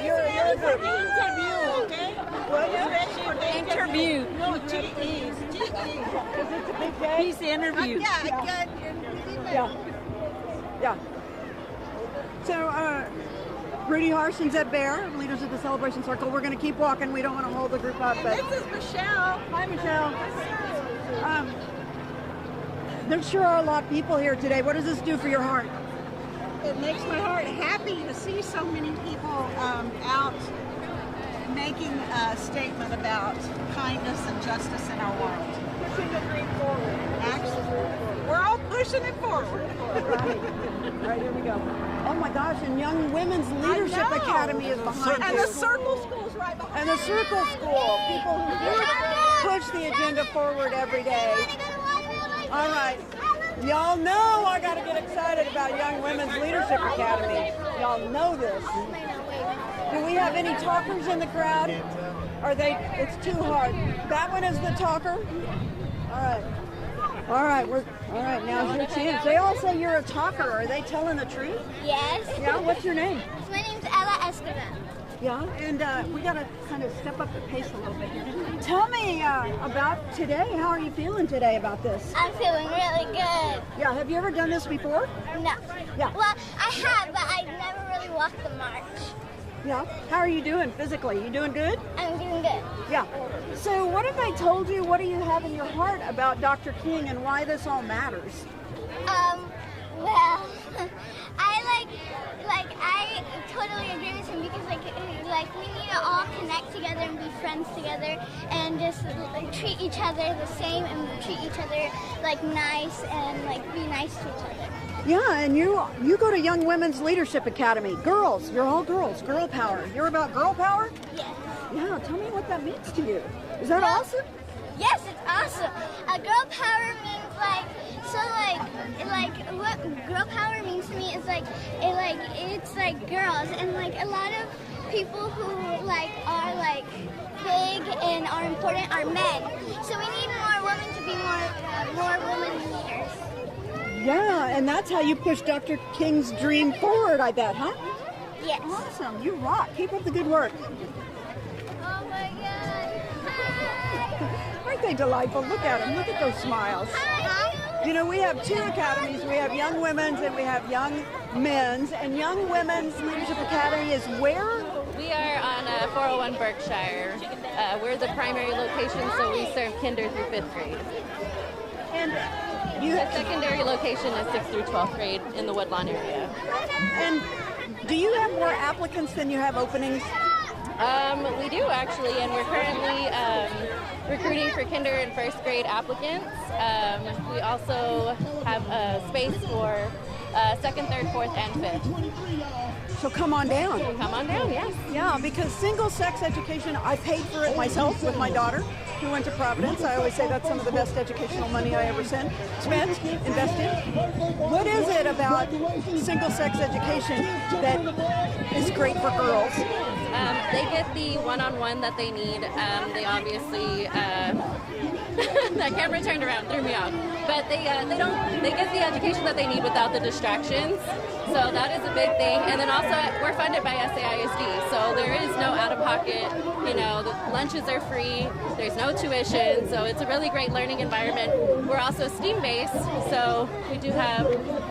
[SPEAKER 1] You're a group.
[SPEAKER 5] Interview, okay?
[SPEAKER 1] What?
[SPEAKER 5] Interview. No, G-E.
[SPEAKER 1] It's a big day.
[SPEAKER 5] He's interviewed.
[SPEAKER 1] Yeah. Yeah. So, Rudy Harson's at Bear, leaders of the Celebration Circle. We're going to keep walking. We don't want to hold the group up. But
[SPEAKER 5] This is Michelle.
[SPEAKER 1] Hi, Michelle. There sure are a lot of people here today. What does this do for your heart?
[SPEAKER 19] It makes my heart happy to see so many people out making a statement about kindness and justice in our world.
[SPEAKER 1] Pushing the dream forward.
[SPEAKER 19] Actually, we're all pushing it forward.
[SPEAKER 1] Right, here we go. Oh my gosh, and Young Women's Leadership Academy is behind
[SPEAKER 19] And
[SPEAKER 1] you.
[SPEAKER 19] the Circle School's right behind
[SPEAKER 1] And the Circle School, people who push the agenda forward every day. All right. Y'all know I got to get excited about Young Women's Leadership Academy. Y'all know this. Do we have any talkers in the crowd? It's too hard. That one is the talker? All right. All right, now's your chance. They all say you're a talker. Are they telling the truth?
[SPEAKER 13] Yes.
[SPEAKER 1] Yeah, what's your name?
[SPEAKER 13] My name's Ella Escobar.
[SPEAKER 1] Yeah, and we got to kind of step up the pace a little bit here. Tell me about today. How are you feeling today about this?
[SPEAKER 13] I'm feeling really good.
[SPEAKER 1] Yeah, have you ever done this before?
[SPEAKER 13] No.
[SPEAKER 1] Yeah.
[SPEAKER 13] Well, I have, but I never really walked the march.
[SPEAKER 1] Yeah. How are you doing physically? You doing good?
[SPEAKER 13] I'm doing good.
[SPEAKER 1] Yeah. So what have they told you? What do you have in your heart about Dr. King and why this all matters?
[SPEAKER 13] Well, I totally agree with him because we need to all connect together and be friends together and just treat each other the same and treat each other nice and be nice to each other.
[SPEAKER 1] Yeah, and you go to Young Women's Leadership Academy. Girls, you're all girls. Girl power. You're about girl power?
[SPEAKER 4] Yeah.
[SPEAKER 1] Yeah, tell me what that means to you. Is that awesome?
[SPEAKER 4] Yes, it's awesome. Girl power means what girl power means to me is it's like girls, and like a lot of people who are big and are important are men. So we need more women to be more women leaders.
[SPEAKER 1] Yeah, and that's how you push Dr. King's dream forward, I bet, huh?
[SPEAKER 4] Yes.
[SPEAKER 1] Awesome. You rock. Keep up the good work.
[SPEAKER 4] Oh my God. Hi.
[SPEAKER 1] Aren't they delightful? Look at them. Look at those smiles.
[SPEAKER 4] Hi.
[SPEAKER 1] You know, we have two academies. We have Young Women's and we have Young Men's. And Young Women's Leadership Academy is where?
[SPEAKER 20] We are on 401 Berkshire. We're the primary location, so we serve kinder through 5th grade.
[SPEAKER 1] And
[SPEAKER 20] the secondary location is 6th through 12th grade in the Woodlawn area.
[SPEAKER 1] And do you have more applicants than you have openings?
[SPEAKER 20] We do actually, and we're currently recruiting for kinder and 1st grade applicants. We also have a space for 2nd, 3rd, 4th, and 5th.
[SPEAKER 1] So come on down.
[SPEAKER 20] Come on down, yes.
[SPEAKER 1] Yeah, because single-sex education, I paid for it myself with my daughter who went to Providence. I always say that's some of the best educational money I ever spent, invested. What is it about single-sex education that is great for girls?
[SPEAKER 20] They get the one-on-one that they need. They obviously, that camera turned around, threw me off. But they get the education that they need without the distractions. So that is a big thing. And then also we're funded by SAISD. So there is no out-of-pocket, the lunches are free. There's no tuition. So it's a really great learning environment. We're also STEAM-based. So we do have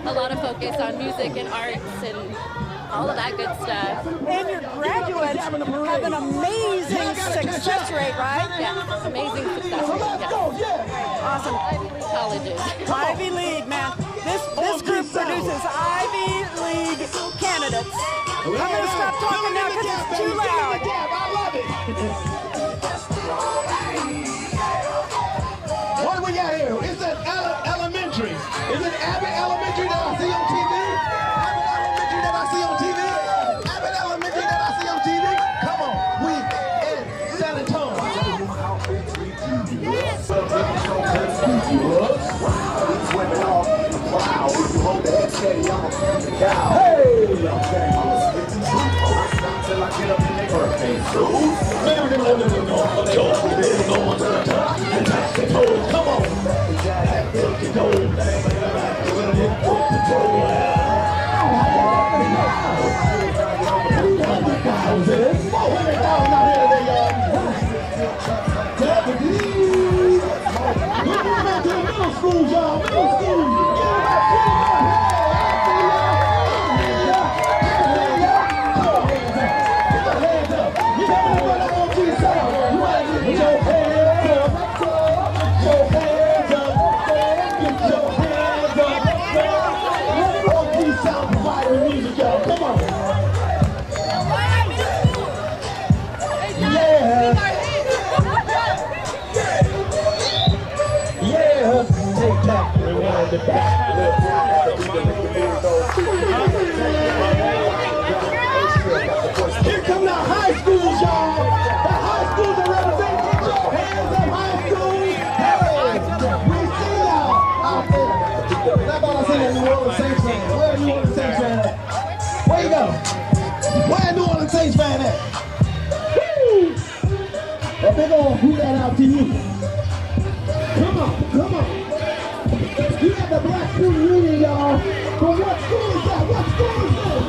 [SPEAKER 20] a lot of focus on music and arts and all of that good stuff.
[SPEAKER 1] And your graduates have an amazing success rate, right?
[SPEAKER 20] Yeah, amazing success rate, yes.
[SPEAKER 1] Awesome.
[SPEAKER 20] Ivy League colleges.
[SPEAKER 1] Ivy League, man. This group produces Ivy League candidates. I'm going to stop talking now because it's too loud.
[SPEAKER 21] What do we got here? Is it elementary? Is it Abbott Elementary that I see on TV? Abbott Elementary that I see on TV? Come on, we in San Antonio. Come on. Middle school, y'all. Middle school. Come on. Yeah, take that. Rewind the back. Here come the high schools, y'all. The high schools are representing. Get your hands up, high schools. Hey, we see y'all out there. That's all I see in New Orleans Saints fans. Where New Orleans Saints fans at? Where you go? Where New Orleans Saints fan at? Woo! A big old who that out to you. Come on, come on. You got the Black Student Union, y'all. But what school is that? What school is that?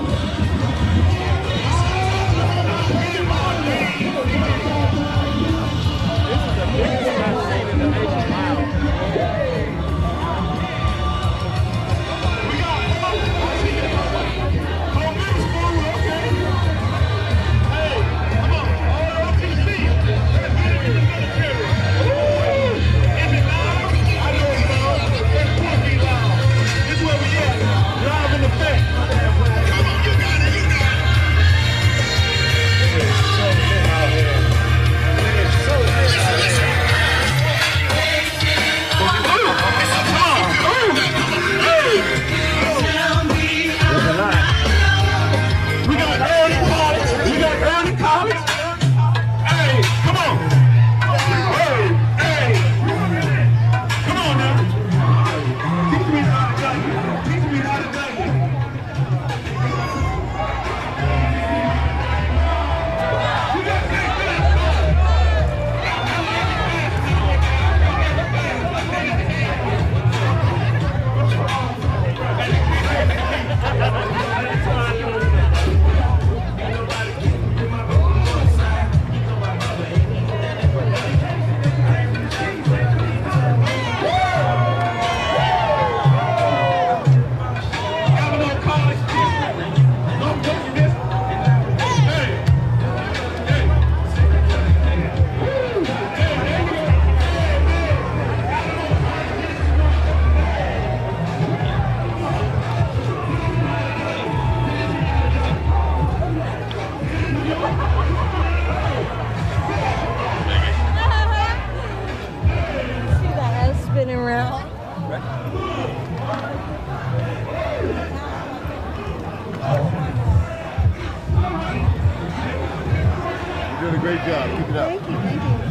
[SPEAKER 21] great job. Keep it up.
[SPEAKER 1] Thank you, thank you.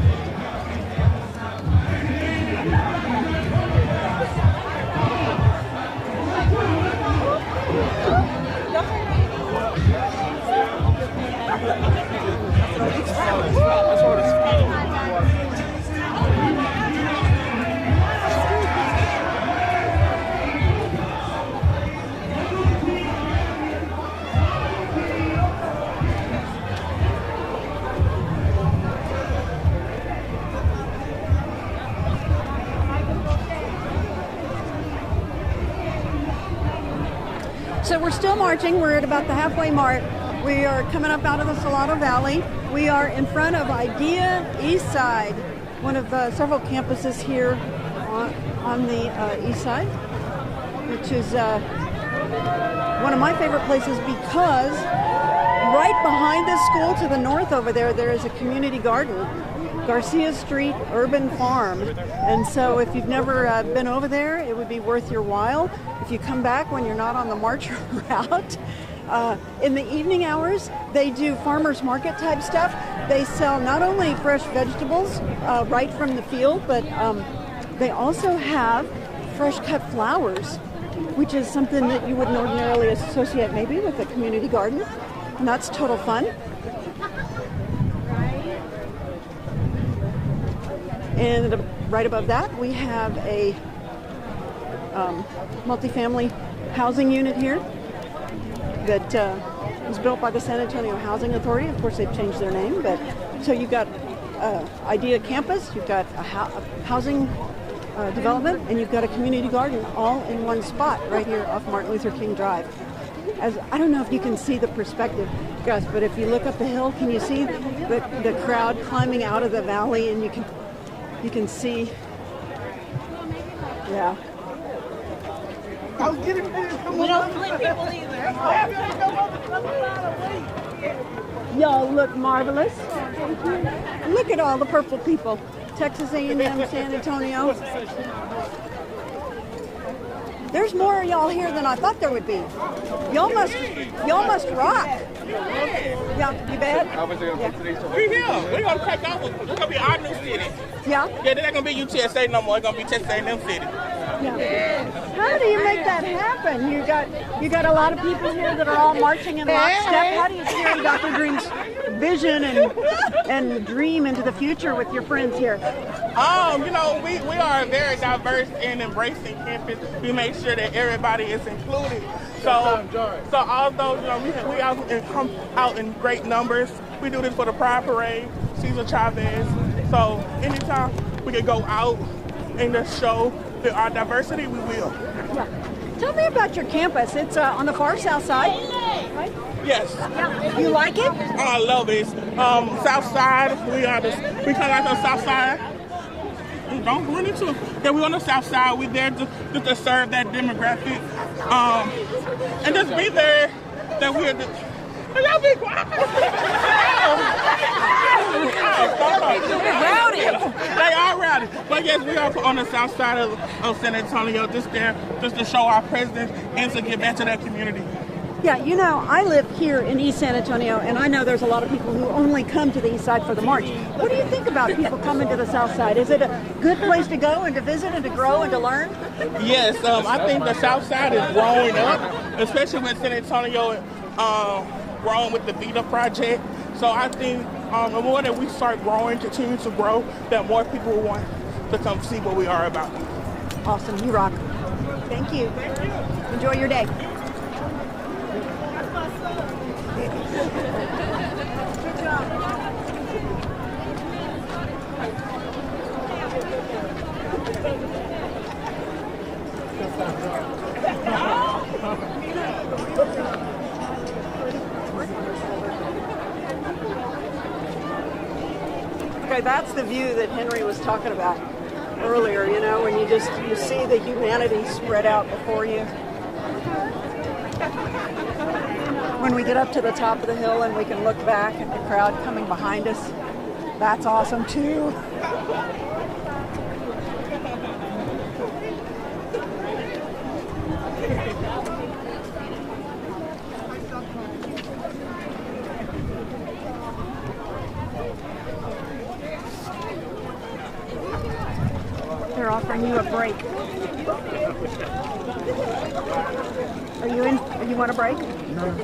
[SPEAKER 1] So we're still marching. We're at about the halfway mark. We are coming up out of the Salado Valley. We are in front of Idea East Side, one of several campuses here on the east side, which is one of my favorite places because right behind this school to the north over there, there is a community garden, Garcia Street Urban Farm. And so if you've never been over there, it would be worth your while. If you come back when you're not on the march route, in the evening hours, they do farmers market type stuff. They sell not only fresh vegetables right from the field, but they also have fresh cut flowers, which is something that you wouldn't ordinarily associate maybe with a community garden. And that's total fun. And right above that, we have a multifamily housing unit here that was built by the San Antonio Housing Authority. Of course, they've changed their name, but so you've got Idea Campus, you've got a housing development, and you've got a community garden all in one spot right here off Martin Luther King Drive. As I don't know if you can see the perspective, Gus, but if you look up the hill, can you see the crowd climbing out of the valley, and you can see, yeah.
[SPEAKER 21] I was getting ready to come. We don't split people either.
[SPEAKER 1] Y'all look marvelous. Look at all the purple people. Texas A&M, San Antonio. There's more of y'all here than I thought there would be. Y'all must rock. Yeah, you bet?
[SPEAKER 5] Yeah. We here. We're going to crack out. We're going to be our new city.
[SPEAKER 1] Yeah?
[SPEAKER 5] Yeah, they're not going to be UTSA no more. It's going to be Texas A&M City.
[SPEAKER 1] Yeah. How do you make that happen? You got a lot of people here that are all marching in lockstep. How do you carry Dr. Dream's vision and dream into the future with your friends here?
[SPEAKER 5] You know, we are a very diverse and embracing campus. We make sure that everybody is included. So although we come out in great numbers, we do this for the Pride Parade, Cesar Chavez. So anytime we can go out and just show our diversity, we will.
[SPEAKER 1] Yeah. Tell me about your campus. It's on the far south side, right?
[SPEAKER 5] Yes.
[SPEAKER 1] Yeah. You like it?
[SPEAKER 5] Oh, I love it. South side. We come out the south side. Don't run into it. Yeah, we're on the south side. We're there to serve that demographic. And just be there that we're y'all be quiet.
[SPEAKER 1] Rowdy.
[SPEAKER 5] They are rowdy. But yes, we are on the south side of San Antonio, just to show our presence and to give back to that community.
[SPEAKER 1] Yeah, you know, I live here in East San Antonio, and I know there's a lot of people who only come to the east side for the march. What do you think about people coming to the south side? Is it a good place to go and to visit and to grow and to learn?
[SPEAKER 5] Yes, I think the south side is growing up, especially with San Antonio growing with the Vita Project. So I think the more that we start growing, continue to grow, that more people will want to come see what we are about.
[SPEAKER 1] Awesome, you rock. Thank you. Enjoy your day. Good job. Okay, that's the view that Henry was talking about earlier, you know, when you see the humanity spread out before you. When we get up to the top of the hill and we can look back at the crowd coming behind us, that's awesome too. bring you a break. Are you in? You want a break? No.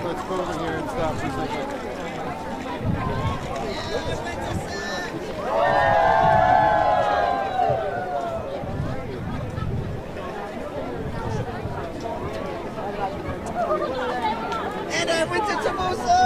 [SPEAKER 2] Let's go over here and stop for a second.
[SPEAKER 21] And I went to Tamusa!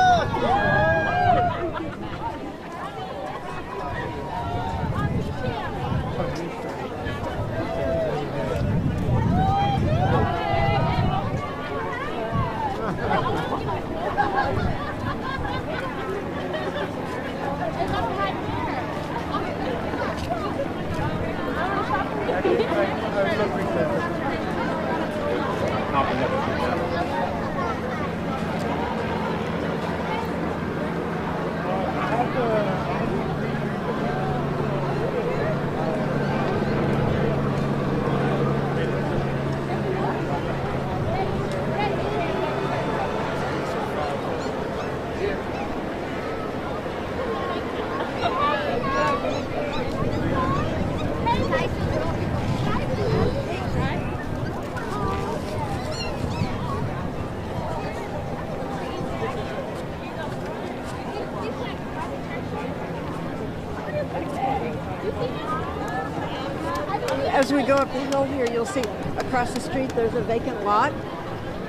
[SPEAKER 1] As we go up the hill here, you'll see across the street there's a vacant lot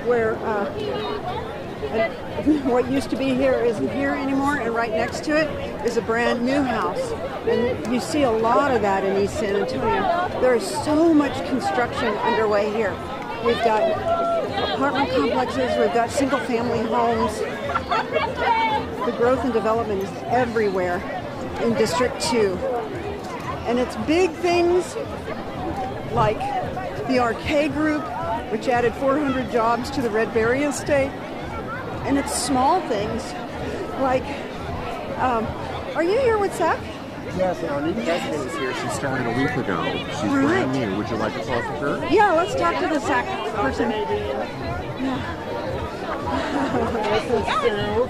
[SPEAKER 1] where what used to be here isn't here anymore, and right next to it is a brand new house. And you see a lot of that in East San Antonio. There is so much construction underway here. We've got apartment complexes, we've got single family homes. The growth and development is everywhere in District 2. And it's big things like the Arcade Group, which added 400 jobs to the Red Berry estate. And it's small things like, are you here with Zach?
[SPEAKER 10] Yes, our new president is here. She started a week ago. She's brand new. Would you like to talk to her?
[SPEAKER 1] Yeah, let's talk to the Zach person. Yeah.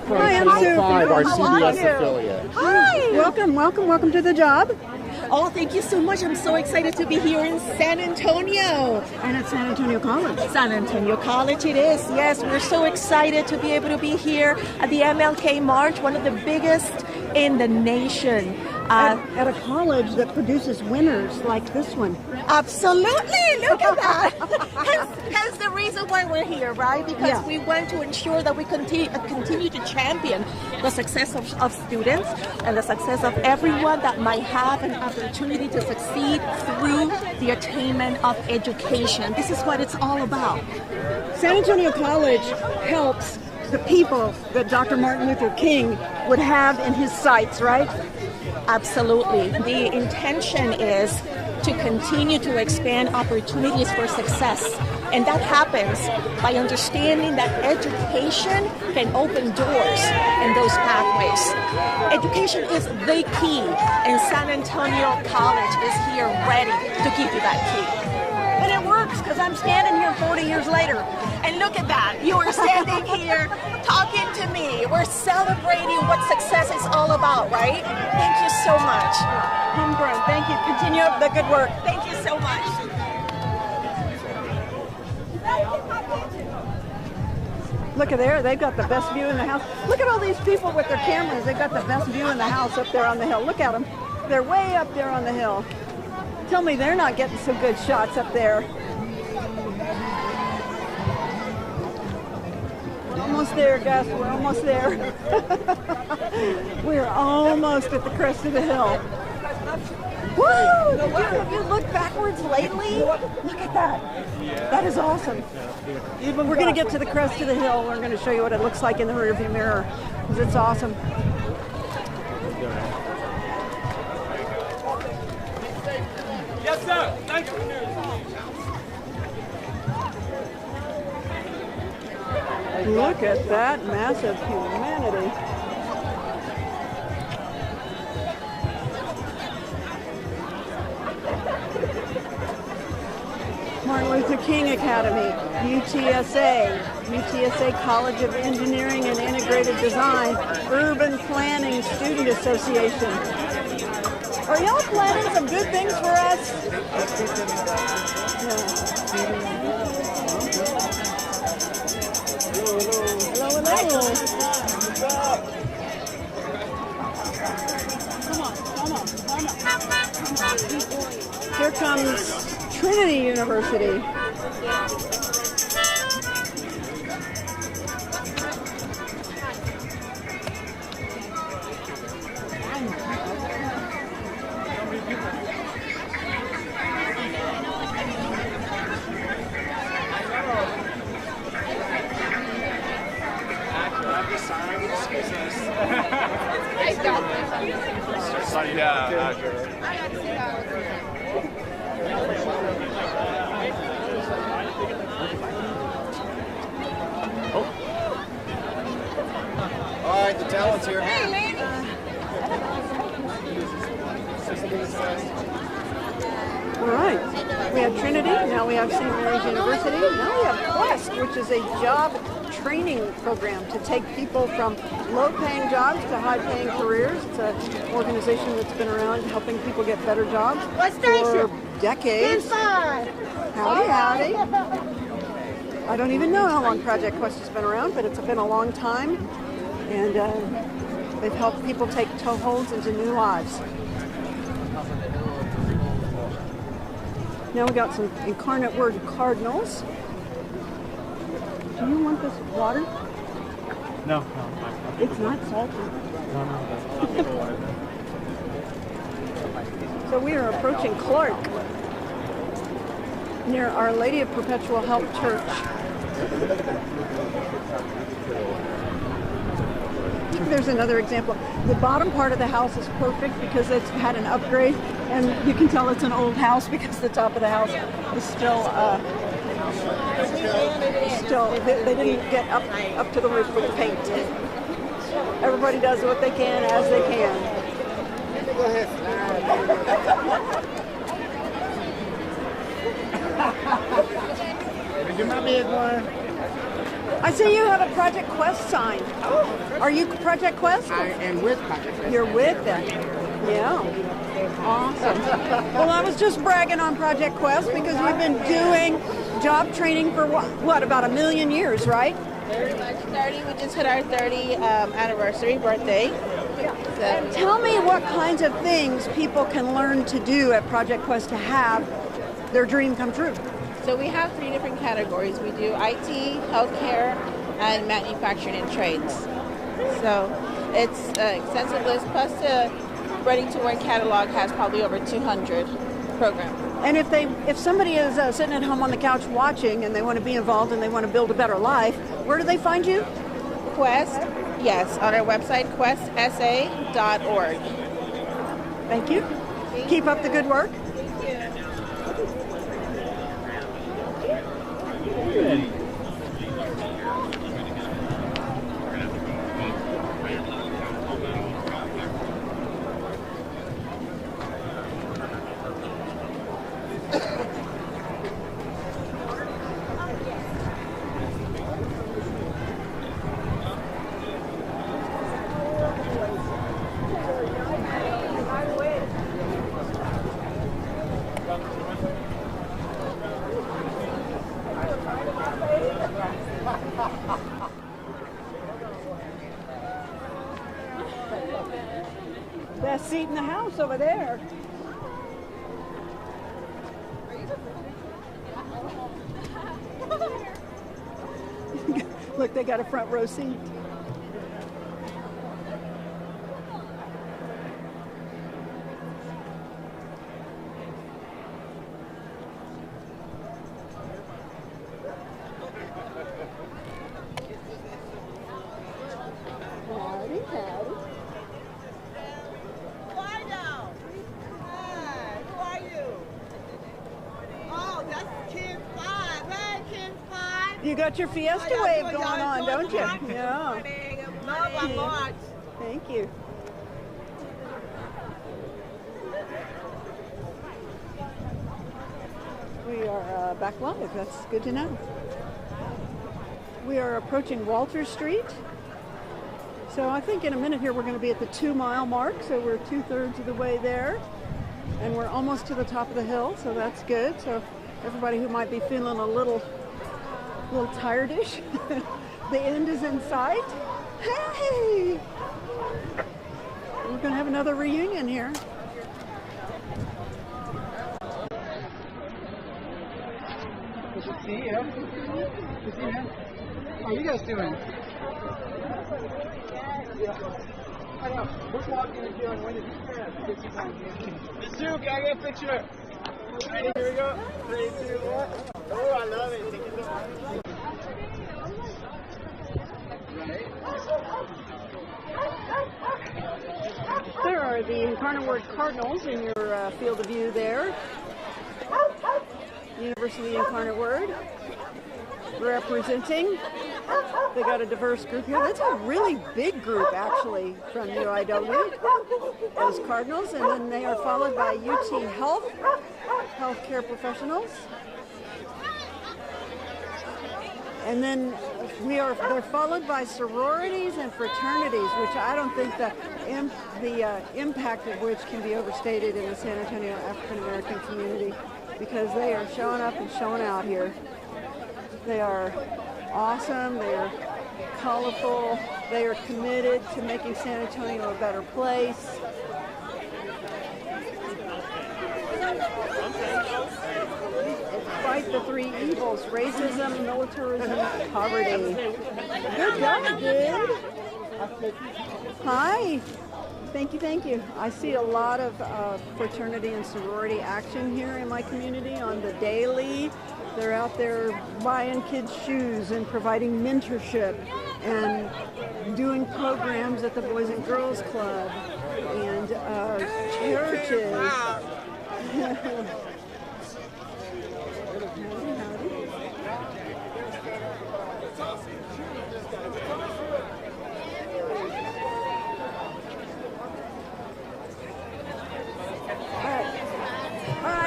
[SPEAKER 1] Hi, I'm Sue.
[SPEAKER 10] Our
[SPEAKER 1] How are
[SPEAKER 10] CBS
[SPEAKER 1] you?
[SPEAKER 10] affiliate.
[SPEAKER 1] Hi. Welcome to the job.
[SPEAKER 22] Oh, thank you so much. I'm so excited to be here in San Antonio.
[SPEAKER 1] And at San Antonio College.
[SPEAKER 22] San Antonio College it is. Yes, we're so excited to be able to be here at the MLK March, one of the biggest in the nation.
[SPEAKER 1] At a college that produces winners like this one.
[SPEAKER 22] Absolutely, look at that. Hence the reason why we're here, right? Because we want to ensure that we continue to champion the success of students and the success of everyone that might have an opportunity to succeed through the attainment of education. This is what it's all about.
[SPEAKER 1] San Antonio College helps the people that Dr. Martin Luther King would have in his sights, right?
[SPEAKER 22] Absolutely. The intention is to continue to expand opportunities for success. And that happens by understanding that education can open doors in those pathways. Education is the key, and San Antonio College is here ready to give you that key.
[SPEAKER 1] And it works, because I'm standing here 40 years later.
[SPEAKER 22] And look at that. You are standing here talking to me. We're celebrating what success is all about, right? Thank you so much.
[SPEAKER 1] Homegrown. Thank you. Continue up the good work.
[SPEAKER 22] Thank you so much.
[SPEAKER 1] Look at there. They've got the best view in the house. Look at all these people with their cameras. They've got the best view in the house up there on the hill. Look at them. They're way up there on the hill. Tell me they're not getting some good shots up there. Almost there, Gus. We're almost there. We're almost at the crest of the hill. Woo! Have you looked backwards lately? Look at that. That is awesome. We're going to get to the crest of the hill. We're going to show you what it looks like in the rearview mirror, because it's awesome.
[SPEAKER 14] Yes, sir. Thank you.
[SPEAKER 1] Look at that massive humanity. Martin Luther King Academy, UTSA College of Engineering and Integrated Design, Urban Planning Student Association. Are y'all planning some good things for us? Yeah. Hello. Here comes Trinity University.
[SPEAKER 3] All right, the talent's here.
[SPEAKER 1] Hey, lady. All right. We have Trinity. Now we have St. Mary's University. Now we have Quest, which is a job training program to take people from low-paying jobs to high-paying careers. It's an organization that's been around helping people get better jobs for decades. Howdy. I don't even know how long Project Quest has been around, but it's been a long time, and they've helped people take toeholds into new lives. Now we got some Incarnate Word Cardinals. Do you want this water?
[SPEAKER 2] No.
[SPEAKER 1] It's not salty.
[SPEAKER 2] No, that's water.
[SPEAKER 1] So we are approaching Clark, near Our Lady of Perpetual Help Church. There's another example. The bottom part of the house is perfect because it's had an upgrade, and you can tell it's an old house because the top of the house is still they didn't get up to the roof with the paint. Everybody does what they can as they can.
[SPEAKER 21] Go ahead. Do my big one.
[SPEAKER 1] I see you have a Project Quest sign. Are you Project Quest?
[SPEAKER 21] I am with Project Quest.
[SPEAKER 1] You're with them. Yeah. Awesome. Well, I was just bragging on Project Quest because we've been doing job training for what, about 1 million years, right?
[SPEAKER 6] Very much. 30. We just hit our 30 anniversary birthday. So.
[SPEAKER 1] Tell me what kinds of things people can learn to do at Project Quest to have their dream come true.
[SPEAKER 6] So we have 3 different categories. We do IT, healthcare, and manufacturing and trades. So it's an extensive list. Plus the Ready to Work catalog has probably over 200 programs.
[SPEAKER 1] And if somebody is sitting at home on the couch watching and they want to be involved and they want to build a better life, where do they find you?
[SPEAKER 6] Quest, yes, on our website, questsa.org.
[SPEAKER 1] Thank you. Keep up the good work. Best seat in the house over there. Look, they got a front row seat. Howdy, howdy.
[SPEAKER 19] Who are you? Oh, that's Kin 5. Hey, Kin 5.
[SPEAKER 1] You got your Fiesta wave going on, don't you? Yeah.
[SPEAKER 19] No, Lord.
[SPEAKER 1] Thank you. We are back live. That's good to know. We are approaching Walter Street. So I think in a minute here we're going to be at the 2-mile mark. So we're 2/3 of the way there. And we're almost to the top of the hill. So that's good. So everybody who might be feeling a little tired-ish, the end is in sight. Hey! We're going to have another reunion here.
[SPEAKER 2] Good to see you. Good to see you, man. How are you guys doing? I know. We're walking and doing one of these grabs. Miss Sue, can I get a picture? Ready? Here we go. 3, 2, 1. Oh, I love it. Thank you so much.
[SPEAKER 1] There are the Incarnate Word Cardinals in your field of view there. University Incarnate Word representing. They got a diverse group here. That's a really big group, actually, from UIW, those Cardinals. And then they are followed by UT healthcare professionals. And then they're followed by sororities and fraternities, which I don't think the impact of which can be overstated in the San Antonio African American community, because they are showing up and showing out here. They are awesome, they are colorful, they are committed to making San Antonio a better place. Fight the 3 evils: racism, militarism, poverty. Good job, dude. Hi. Thank you, thank you. I see a lot of fraternity and sorority action here in my community on the daily. They're out there buying kids shoes and providing mentorship and doing programs at the Boys and Girls Club and churches.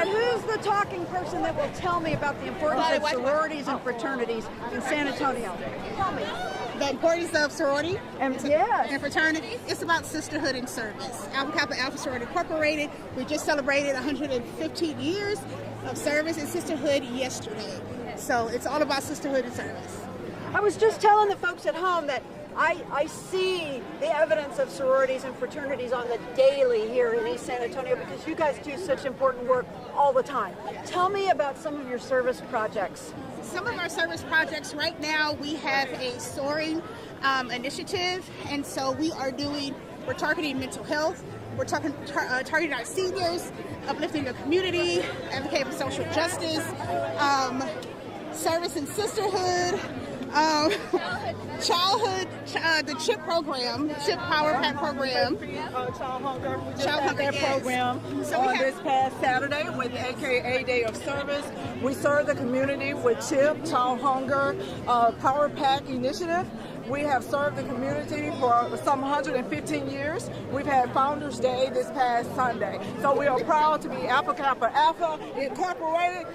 [SPEAKER 1] Who's the talking person that will tell me about the importance of sororities and fraternities in San Antonio? Tell me.
[SPEAKER 17] The importance of sorority
[SPEAKER 1] and
[SPEAKER 17] fraternity. It's about sisterhood and service. Alpha Kappa Alpha Sorority Incorporated. We just celebrated 115 years of service and sisterhood yesterday. So it's all about sisterhood and service.
[SPEAKER 1] I was just telling the folks at home that I see the evidence of sororities and fraternities on the daily here in East San Antonio, because you guys do such important work all the time. Tell me about some of your service projects.
[SPEAKER 17] Some of our service projects right now, we have a soaring initiative, and so we're targeting mental health, we're targeting our seniors, uplifting the community, advocating for social justice, service and sisterhood, childhood, the CHIP program, CHIP Power Pack program.
[SPEAKER 7] Child Hunger program on this past Saturday with AKA Day of Service. We serve the community with CHIP, Child Hunger, Power Pack initiative. We have served the community for some 115 years. We've had Founders Day this past Sunday. So we are proud to be Alpha Kappa Alpha Incorporated.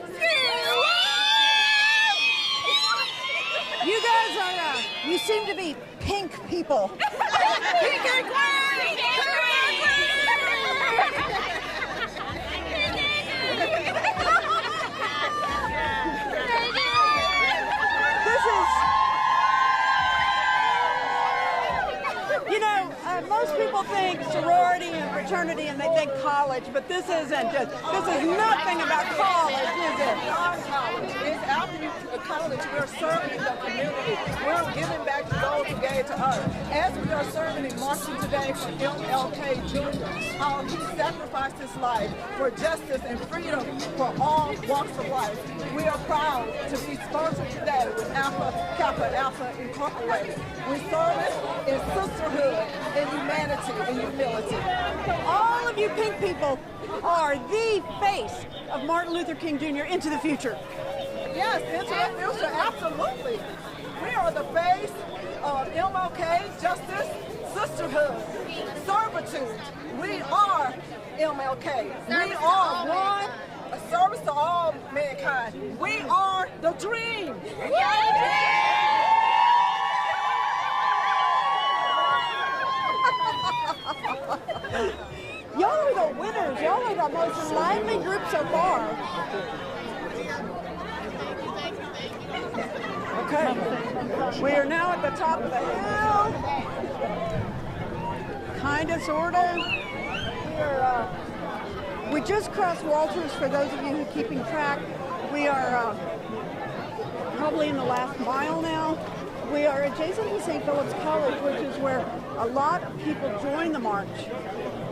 [SPEAKER 1] You guys are, you seem to be pink people.
[SPEAKER 17] Pink and green!
[SPEAKER 1] Most people think sorority and fraternity and they think college, but this is nothing about college, is it?
[SPEAKER 7] it's after you college, we're serving the community. We're giving back to those who gave to us. As we are serving and marching today for MLK Jr., how he sacrificed his life for justice and freedom for all walks of life. We are proud to be sponsored today with Alpha Kappa Alpha Incorporated. We service in sisterhood, in humanity, and humility.
[SPEAKER 1] All of you pink people are the face of Martin Luther King Jr. into the future.
[SPEAKER 7] Yes, into the future, absolutely. We are the face of MLK, justice, sisterhood, servitude. We are MLK. We are one, a service to all mankind. We are the dream.
[SPEAKER 1] Y'all are the winners. Y'all are the most lively group so far. Okay, we are now at the top of the hill. Kinda, sorta. We just crossed Walters, for those of you who are keeping track. We are probably in the last mile now. We are adjacent to St. Philip's College, which is where a lot of people join the march.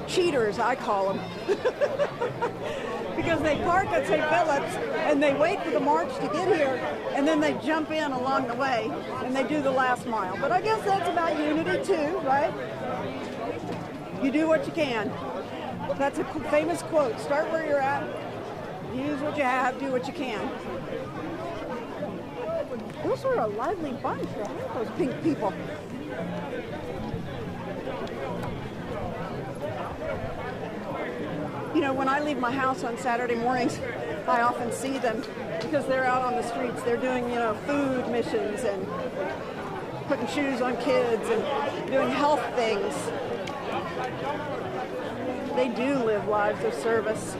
[SPEAKER 1] Cheaters, I call them. Because they park at St. Philip's and they wait for the march to get here, and then they jump in along the way and they do the last mile. But I guess that's about unity too, right? You do what you can. That's a famous quote. Start where you're at, use what you have, do what you can. Those are a lively bunch, right? Those pink people. You know, when I leave my house on Saturday mornings, I often see them because they're out on the streets. They're doing, you know, food missions and putting shoes on kids and doing health things. They do live lives of service.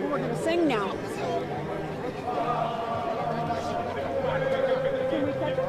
[SPEAKER 1] We're going to sing now. Can we catch it?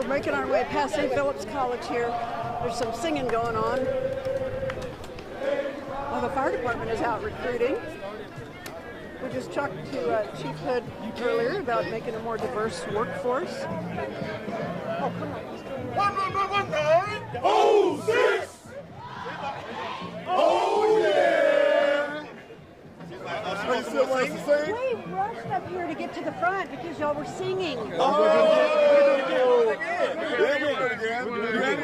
[SPEAKER 1] Making our way past St. Philip's College here. There's some singing going on. Well, the fire department is out recruiting. We just talked to Chief Hood earlier about making a more diverse workforce. Oh, come on.
[SPEAKER 21] 06! Oh, yeah!
[SPEAKER 1] We rushed up here to get to the front because y'all were singing. I'm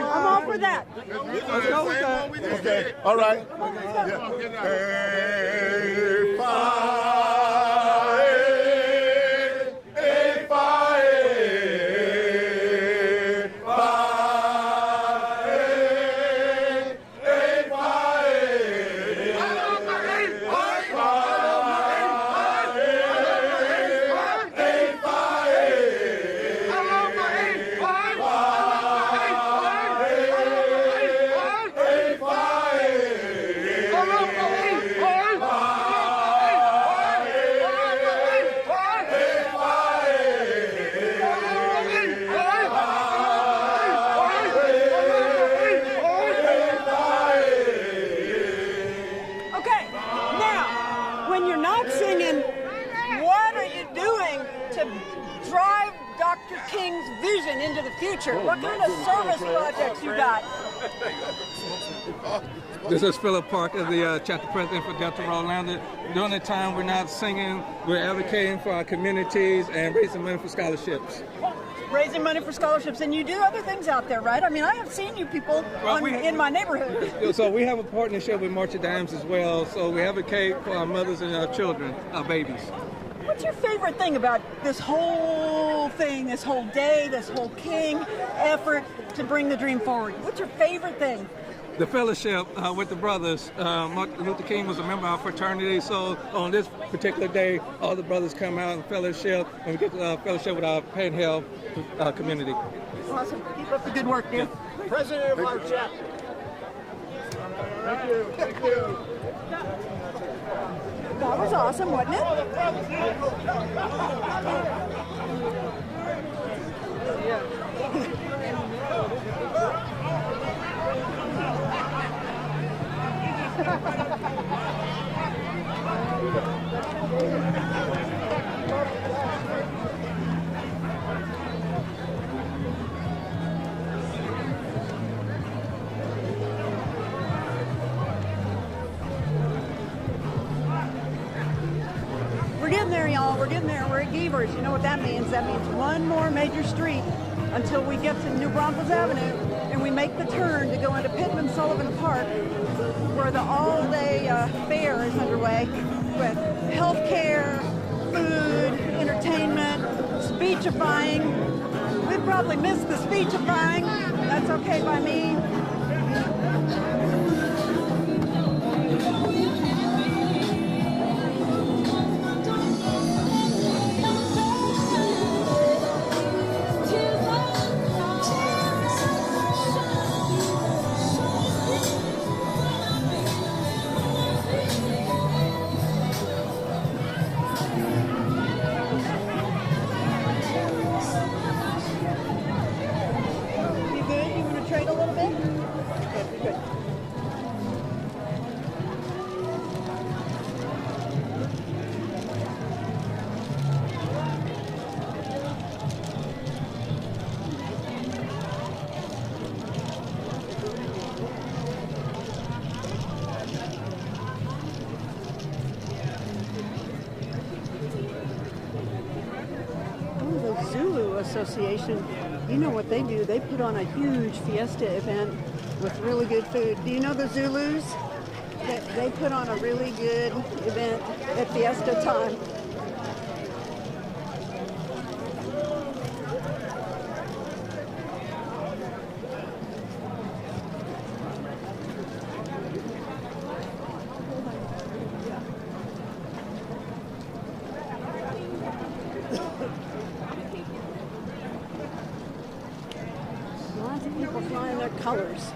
[SPEAKER 1] all for that.
[SPEAKER 21] Let's go with that. Okay, all right. Hey,
[SPEAKER 7] vision into the future? What kind of service projects you got?
[SPEAKER 8] This is Philip Parker, the chapter president for Delta Rolanda. During the time we're not singing, we're advocating for our communities and raising money for scholarships.
[SPEAKER 7] Raising money for scholarships, and you do other things out there, right? I mean, I have seen you people in my neighborhood.
[SPEAKER 8] So we have a partnership with March of Dimes as well. So we advocate for our mothers and our children, our babies.
[SPEAKER 7] What's your favorite thing about this whole thing, this whole day, this whole King effort to bring the dream forward? What's your favorite thing?
[SPEAKER 8] The fellowship with the brothers. Martin Luther King was a member of our fraternity, so on this particular day, all the brothers come out and fellowship, and we get to fellowship with our Panhandle community.
[SPEAKER 7] Awesome. Keep up the good work, dude.
[SPEAKER 2] President of our chapter. Thank you. Thank you.
[SPEAKER 7] That was awesome, wasn't it? We're getting there, y'all. We're getting there. We're at Geevers. You know what that means? That means one more major street until we get to New Braunfels Avenue and we make the turn to go into Pittman Sullivan Park, where the all-day fair is underway with healthcare, food, entertainment, speechifying. We probably missed the speechifying. That's okay by me. Association, you know what they do? They put on a huge fiesta event with really good food. Do you know the Zulus? They put on a really good event at fiesta time. Colors.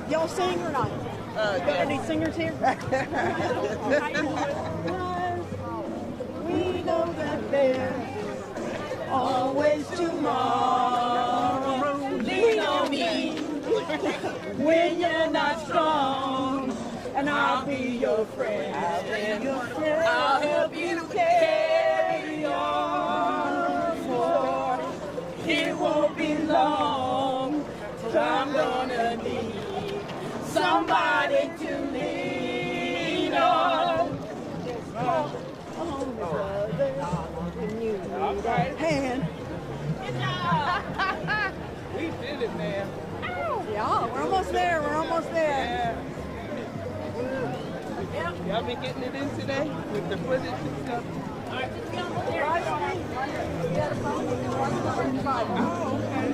[SPEAKER 1] Y'all sing or not? Got any singers here? We know that there's always tomorrow. Lean on me when you're not strong, and I'll be your friend. I'll help you carry on, for it won't be long till I'm gonna need somebody to lean on. Just call on me, brother, when you need a hand.
[SPEAKER 2] We did it, man.
[SPEAKER 1] Yeah, we're almost there. We're almost there.
[SPEAKER 2] Y'all been getting it in today with the footage and stuff? Oh, okay.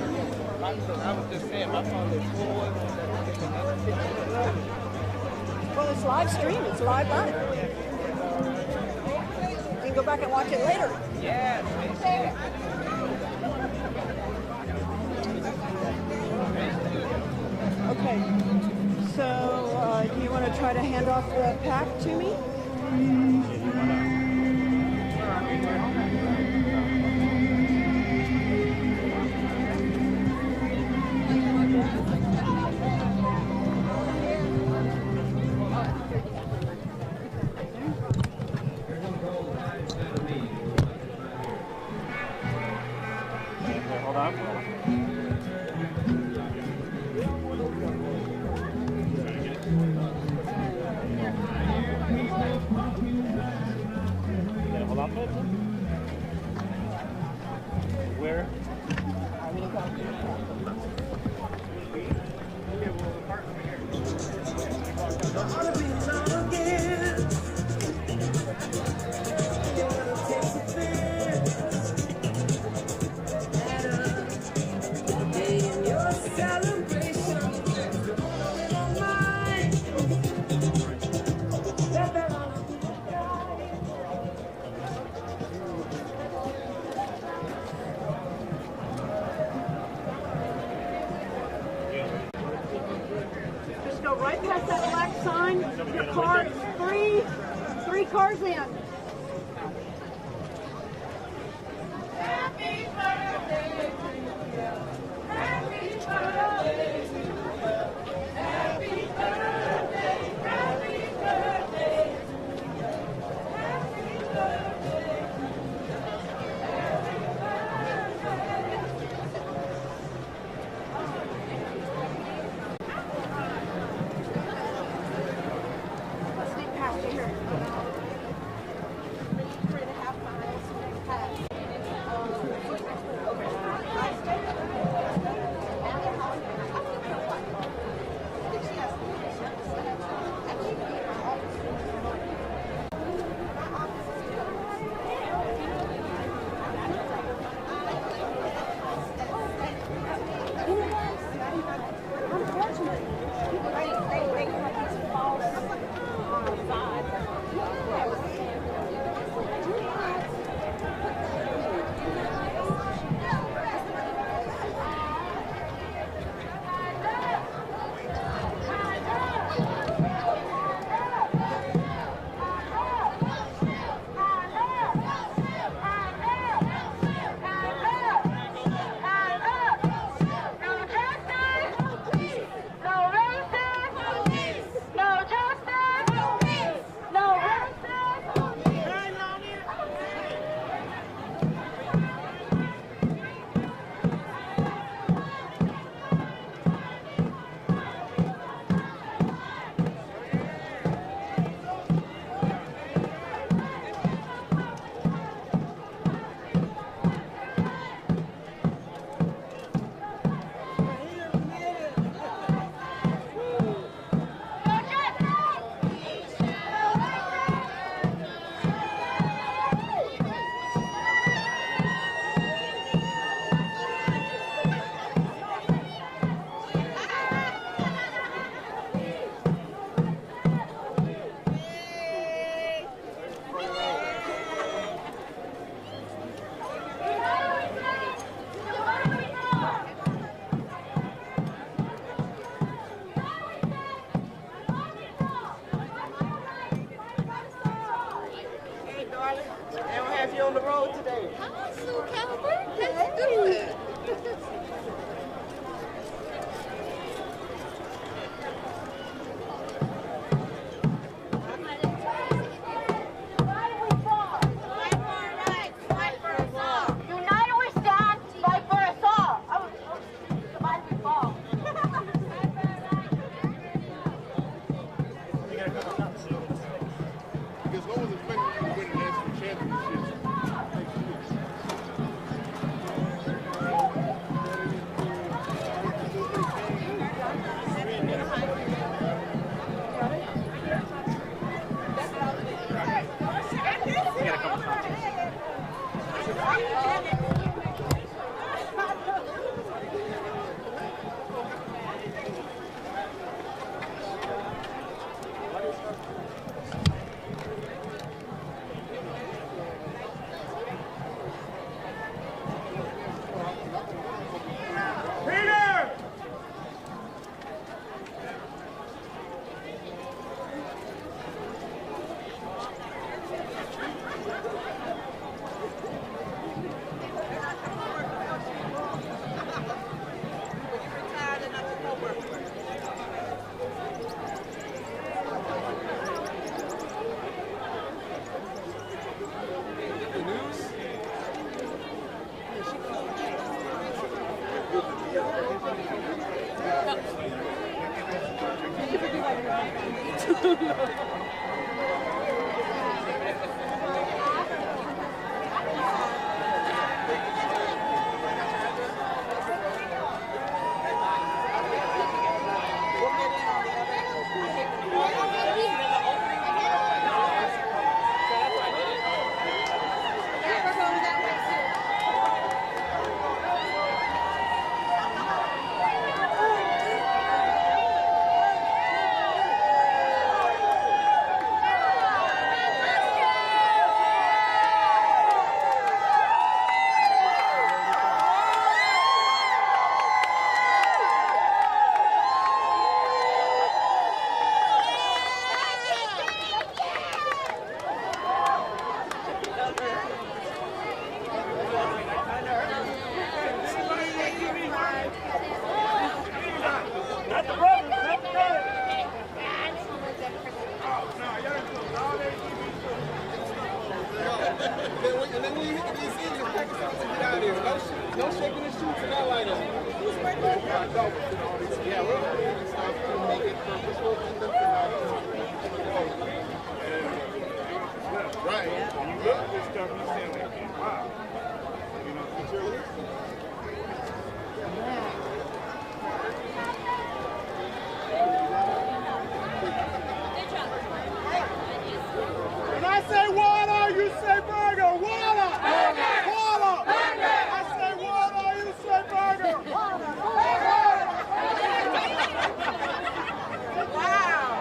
[SPEAKER 2] I was just saying, my phone is full.
[SPEAKER 1] Well, it's live stream. It's live live. You can go back and watch it later.
[SPEAKER 2] Yes.
[SPEAKER 1] Okay. So, do you want to try to hand off the pack to me?
[SPEAKER 2] Hold on. Hold on. Where?
[SPEAKER 1] Just go right past that black sign. Your car is three cars in. Happy birthday to you. Happy birthday to you. Happy birthday. Happy birthday to you. Happy birthday. Let's sneak past you here. 3.5 miles. Unfortunately, they false on the side.
[SPEAKER 2] see you on the road today.
[SPEAKER 9] Hi, Sue Calvert. Let's do it.
[SPEAKER 2] No shaking the shoes and that like that. Yeah, we're going to start to make it purposeful and right. When you look at this stuff, you say like, wow. You know, the cheerleaders? When I say water, you say burger. Water! Burger! Water! Burger! I say water, you say burger. Water! Burger! Wow!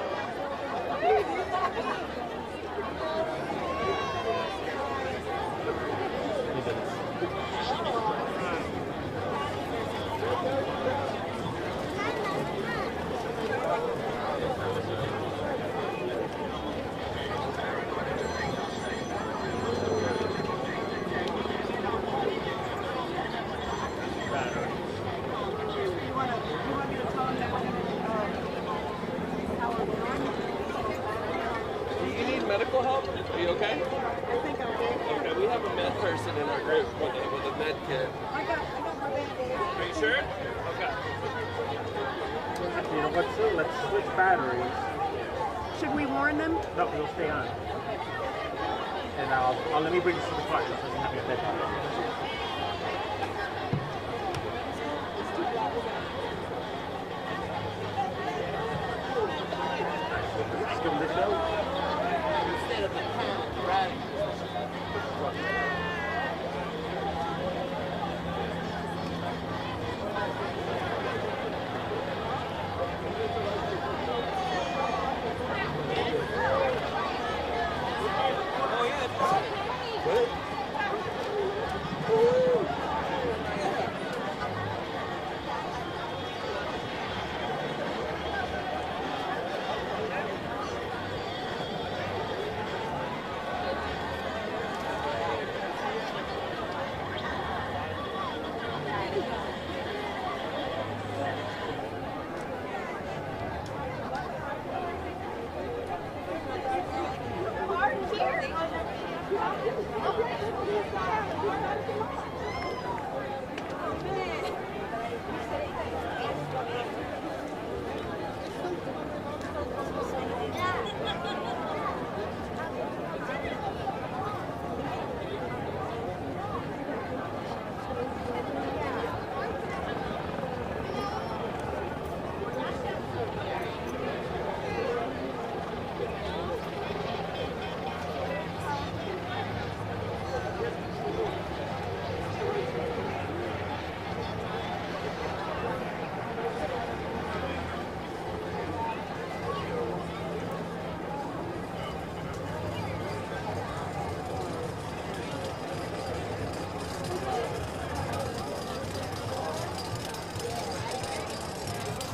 [SPEAKER 11] Medical help? Are you okay?
[SPEAKER 19] I think I'm okay.
[SPEAKER 11] Okay, we have a med person in our group with a med kit.
[SPEAKER 19] I got my band-aid.
[SPEAKER 11] Are you sure? Okay.
[SPEAKER 23] You know what, Sue? Let's switch batteries.
[SPEAKER 19] Should we warn them?
[SPEAKER 23] No, they'll stay on. And I'll let me bring this to the car so you have your bedtime. Let's give them this go.
[SPEAKER 9] Instead of the pound, right?
[SPEAKER 11] Oh, yeah.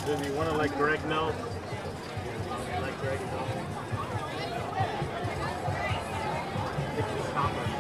[SPEAKER 23] Do you want to let Greg know? Let Greg know. It's just copper.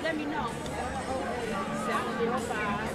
[SPEAKER 19] Let me know. 705.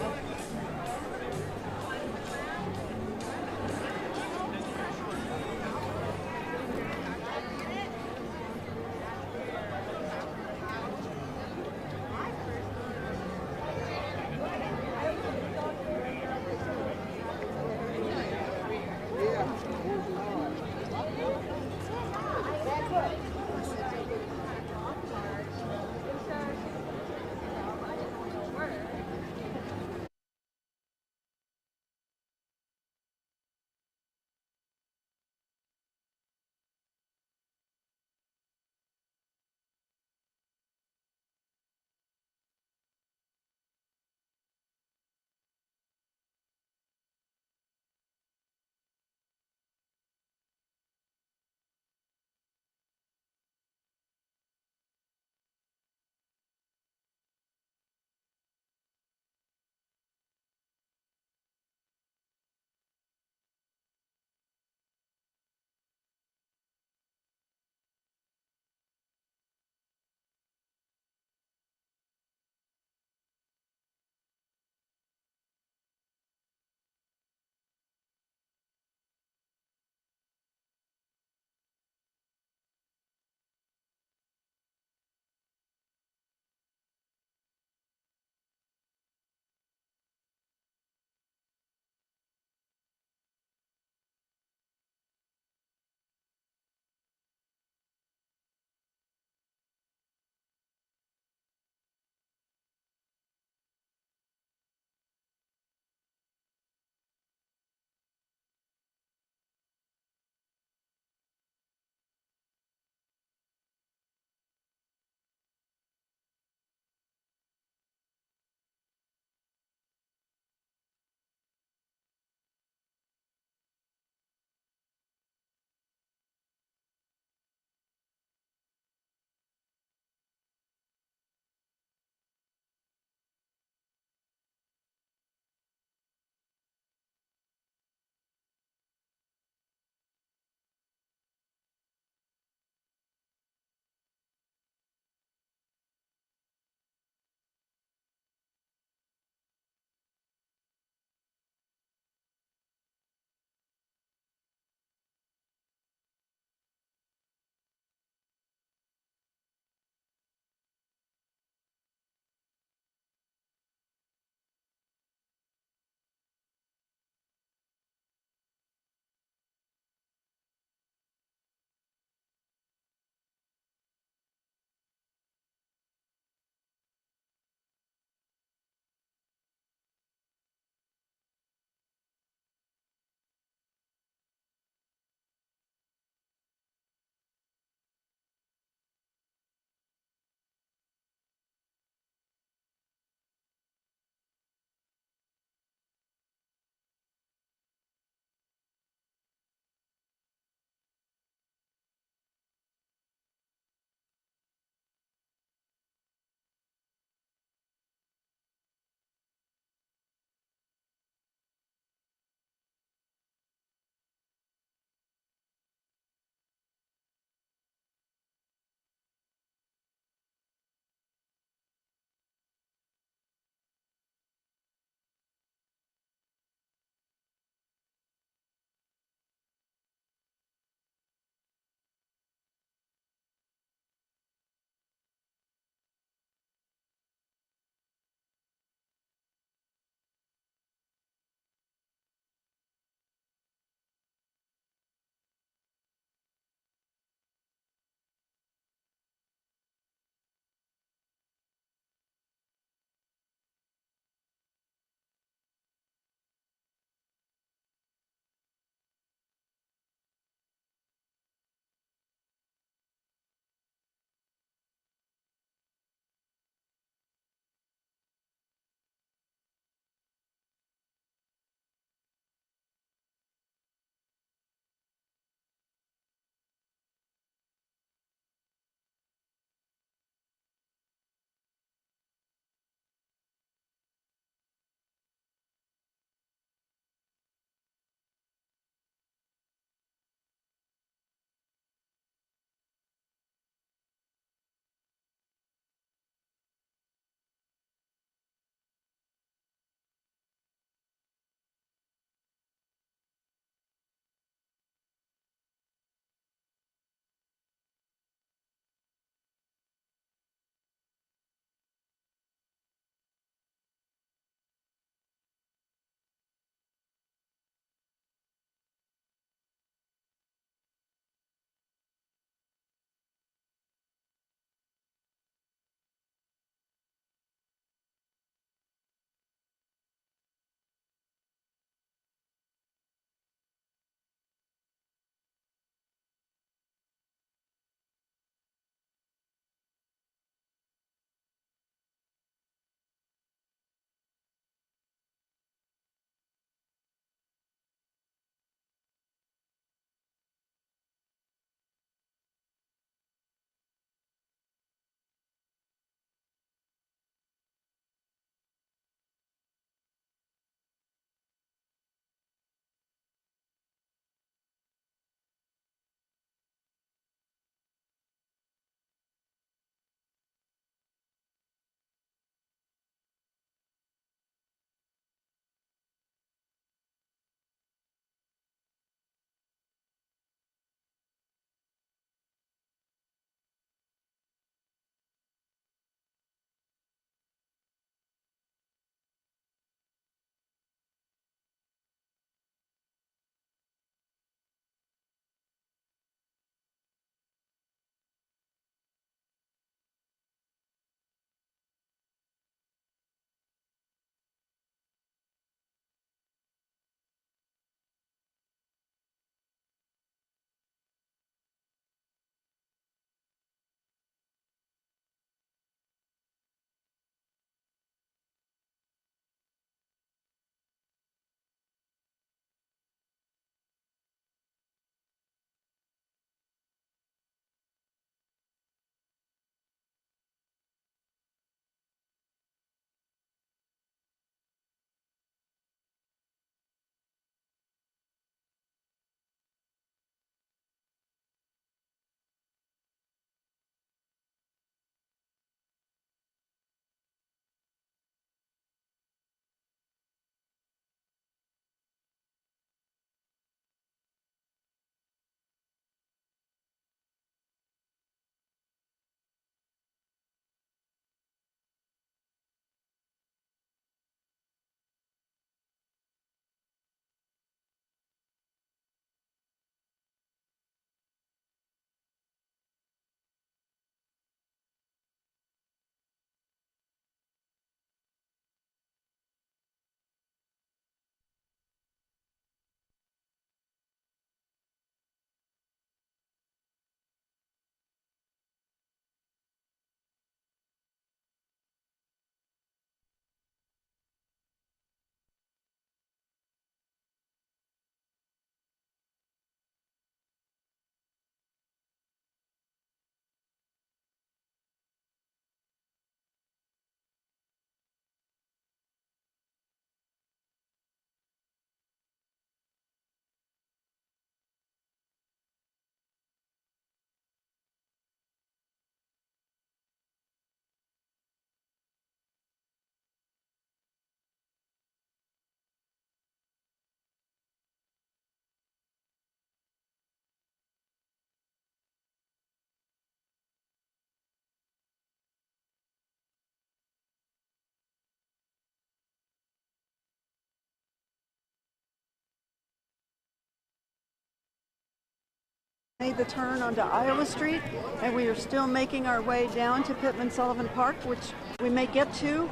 [SPEAKER 1] Made the turn onto Iowa Street, and we are still making our way down to Pittman Sullivan Park, which we may get to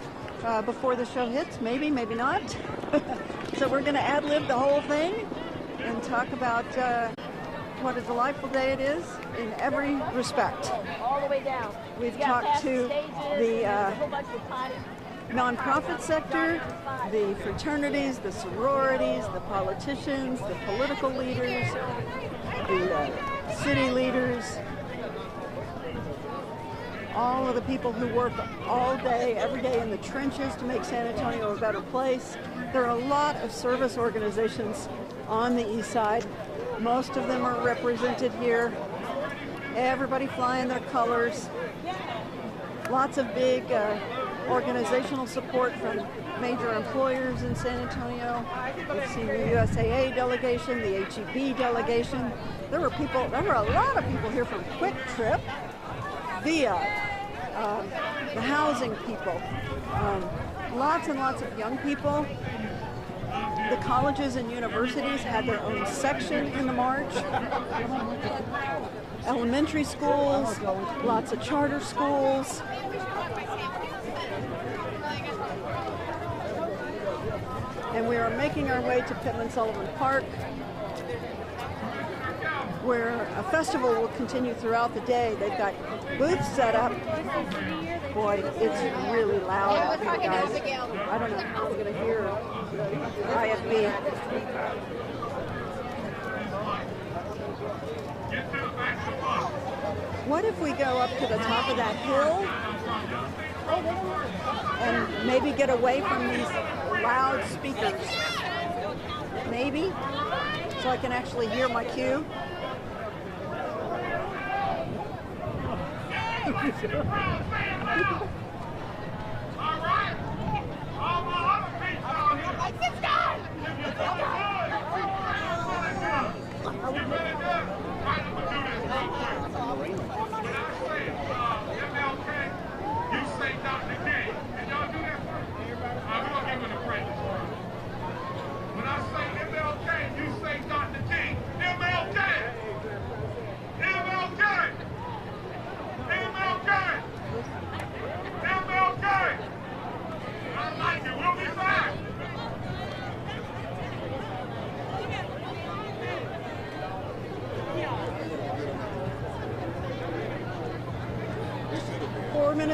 [SPEAKER 1] before the show hits, maybe not. So we're going to ad-lib the whole thing and talk about what a delightful day it is in every respect.
[SPEAKER 12] All the way down.
[SPEAKER 1] We've talked to the nonprofit sector, the fraternities, the sororities, the politicians, the political leaders, the city leaders, all of the people who work all day, every day in the trenches to make San Antonio a better place. There are a lot of service organizations on the east side. Most of them are represented here. Everybody flying their colors. Lots of big organizational support from major employers in San Antonio. We've seen the USAA delegation, the HEB delegation. There were a lot of people here from Quick Trip, VIA, the housing people, lots and lots of young people. The colleges and universities had their own section in the march. Elementary schools, lots of charter schools. And we are making our way to Pittman Sullivan Park, where a festival will continue throughout the day. They've got booths set up. Boy, it's really loud out here, guys. I don't know how I'm going to hear IFB. What if we go up to the top of that hill and maybe get away from these loud speakers? Maybe, so I can actually hear my cue.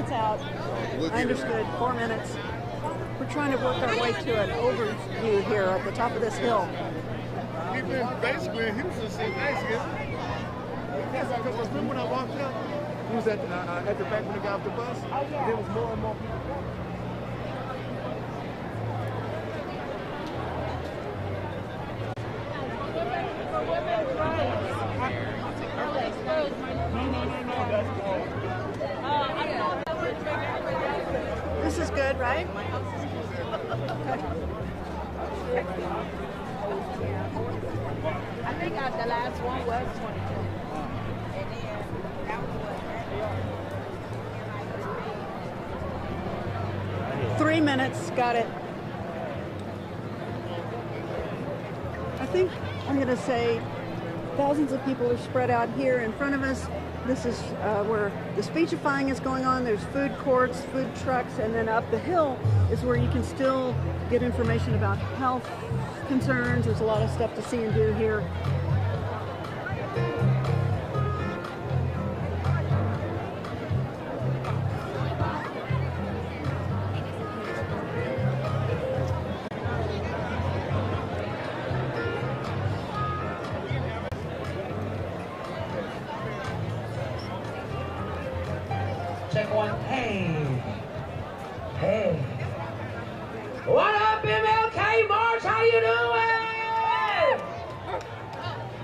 [SPEAKER 1] Out. I understood. 4 minutes. We're trying to work our way to an overview here at the top of this hill.
[SPEAKER 2] We've been basically in Houston since Thanksgiving. Yes, because remember when I walked up, he was at the back when he got off the bus. Oh, yeah. There was more and more people.
[SPEAKER 1] This is good, right?
[SPEAKER 12] I think the last one was 22. And then that was
[SPEAKER 1] 3 minutes, got it. I think I'm going to say thousands of people are spread out here in front of us. This is where the speechifying is going on. There's food courts, food trucks, and then up the hill is where you can still get information about health concerns. There's a lot of stuff to see and do here.
[SPEAKER 15] Check one. Hey. Hey. What up, MLK March? How you doing?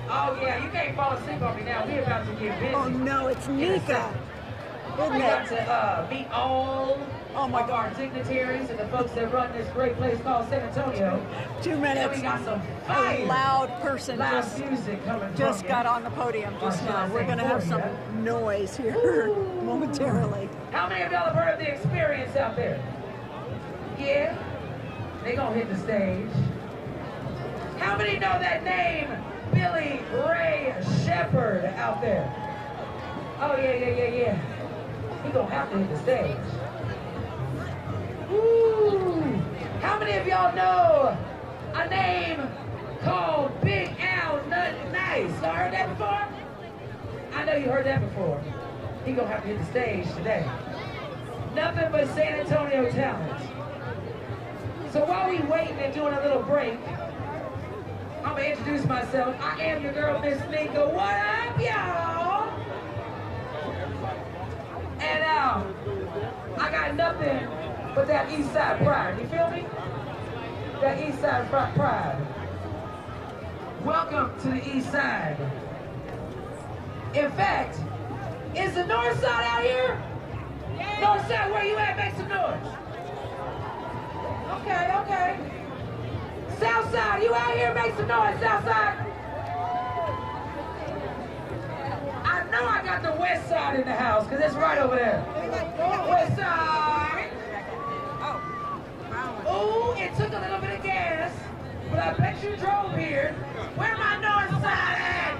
[SPEAKER 15] Oh, yeah, you can't fall asleep on me now. We're about to get busy.
[SPEAKER 1] Oh, no, it's Nika.
[SPEAKER 15] We got to meet all of our dignitaries and the folks that run this great place called San Antonio.
[SPEAKER 1] 2 minutes.
[SPEAKER 15] And we got some fire.
[SPEAKER 1] A loud person
[SPEAKER 15] loud music coming
[SPEAKER 1] just got on the podium just now. We're going to have some noise here momentarily.
[SPEAKER 15] How many of y'all have heard of the experience out there? Yeah? They gonna hit the stage. How many know that name Billy Ray Shepherd out there? Oh, yeah. He gonna have to hit the stage. Woo! How many of y'all know a name called Big Al Nice? Y'all heard that before? I know you heard that before. He gonna have to hit the stage today. Nothing but San Antonio talent. So while we waiting and doing a little break, I'm gonna introduce myself. I am your girl, Miss Nika. What up, y'all? And I got nothing but that East Side pride. You feel me? That East Side pride. Welcome to the East Side. In fact, is the North Side out here? Yeah. North Side, where you at? Make some noise. Okay. South Side, you out here? Make some noise, South Side. I know I got the West Side in the house, because it's right over there. West Side. Oh, it took a little bit of gas, but I bet you drove here. Where my North Side at?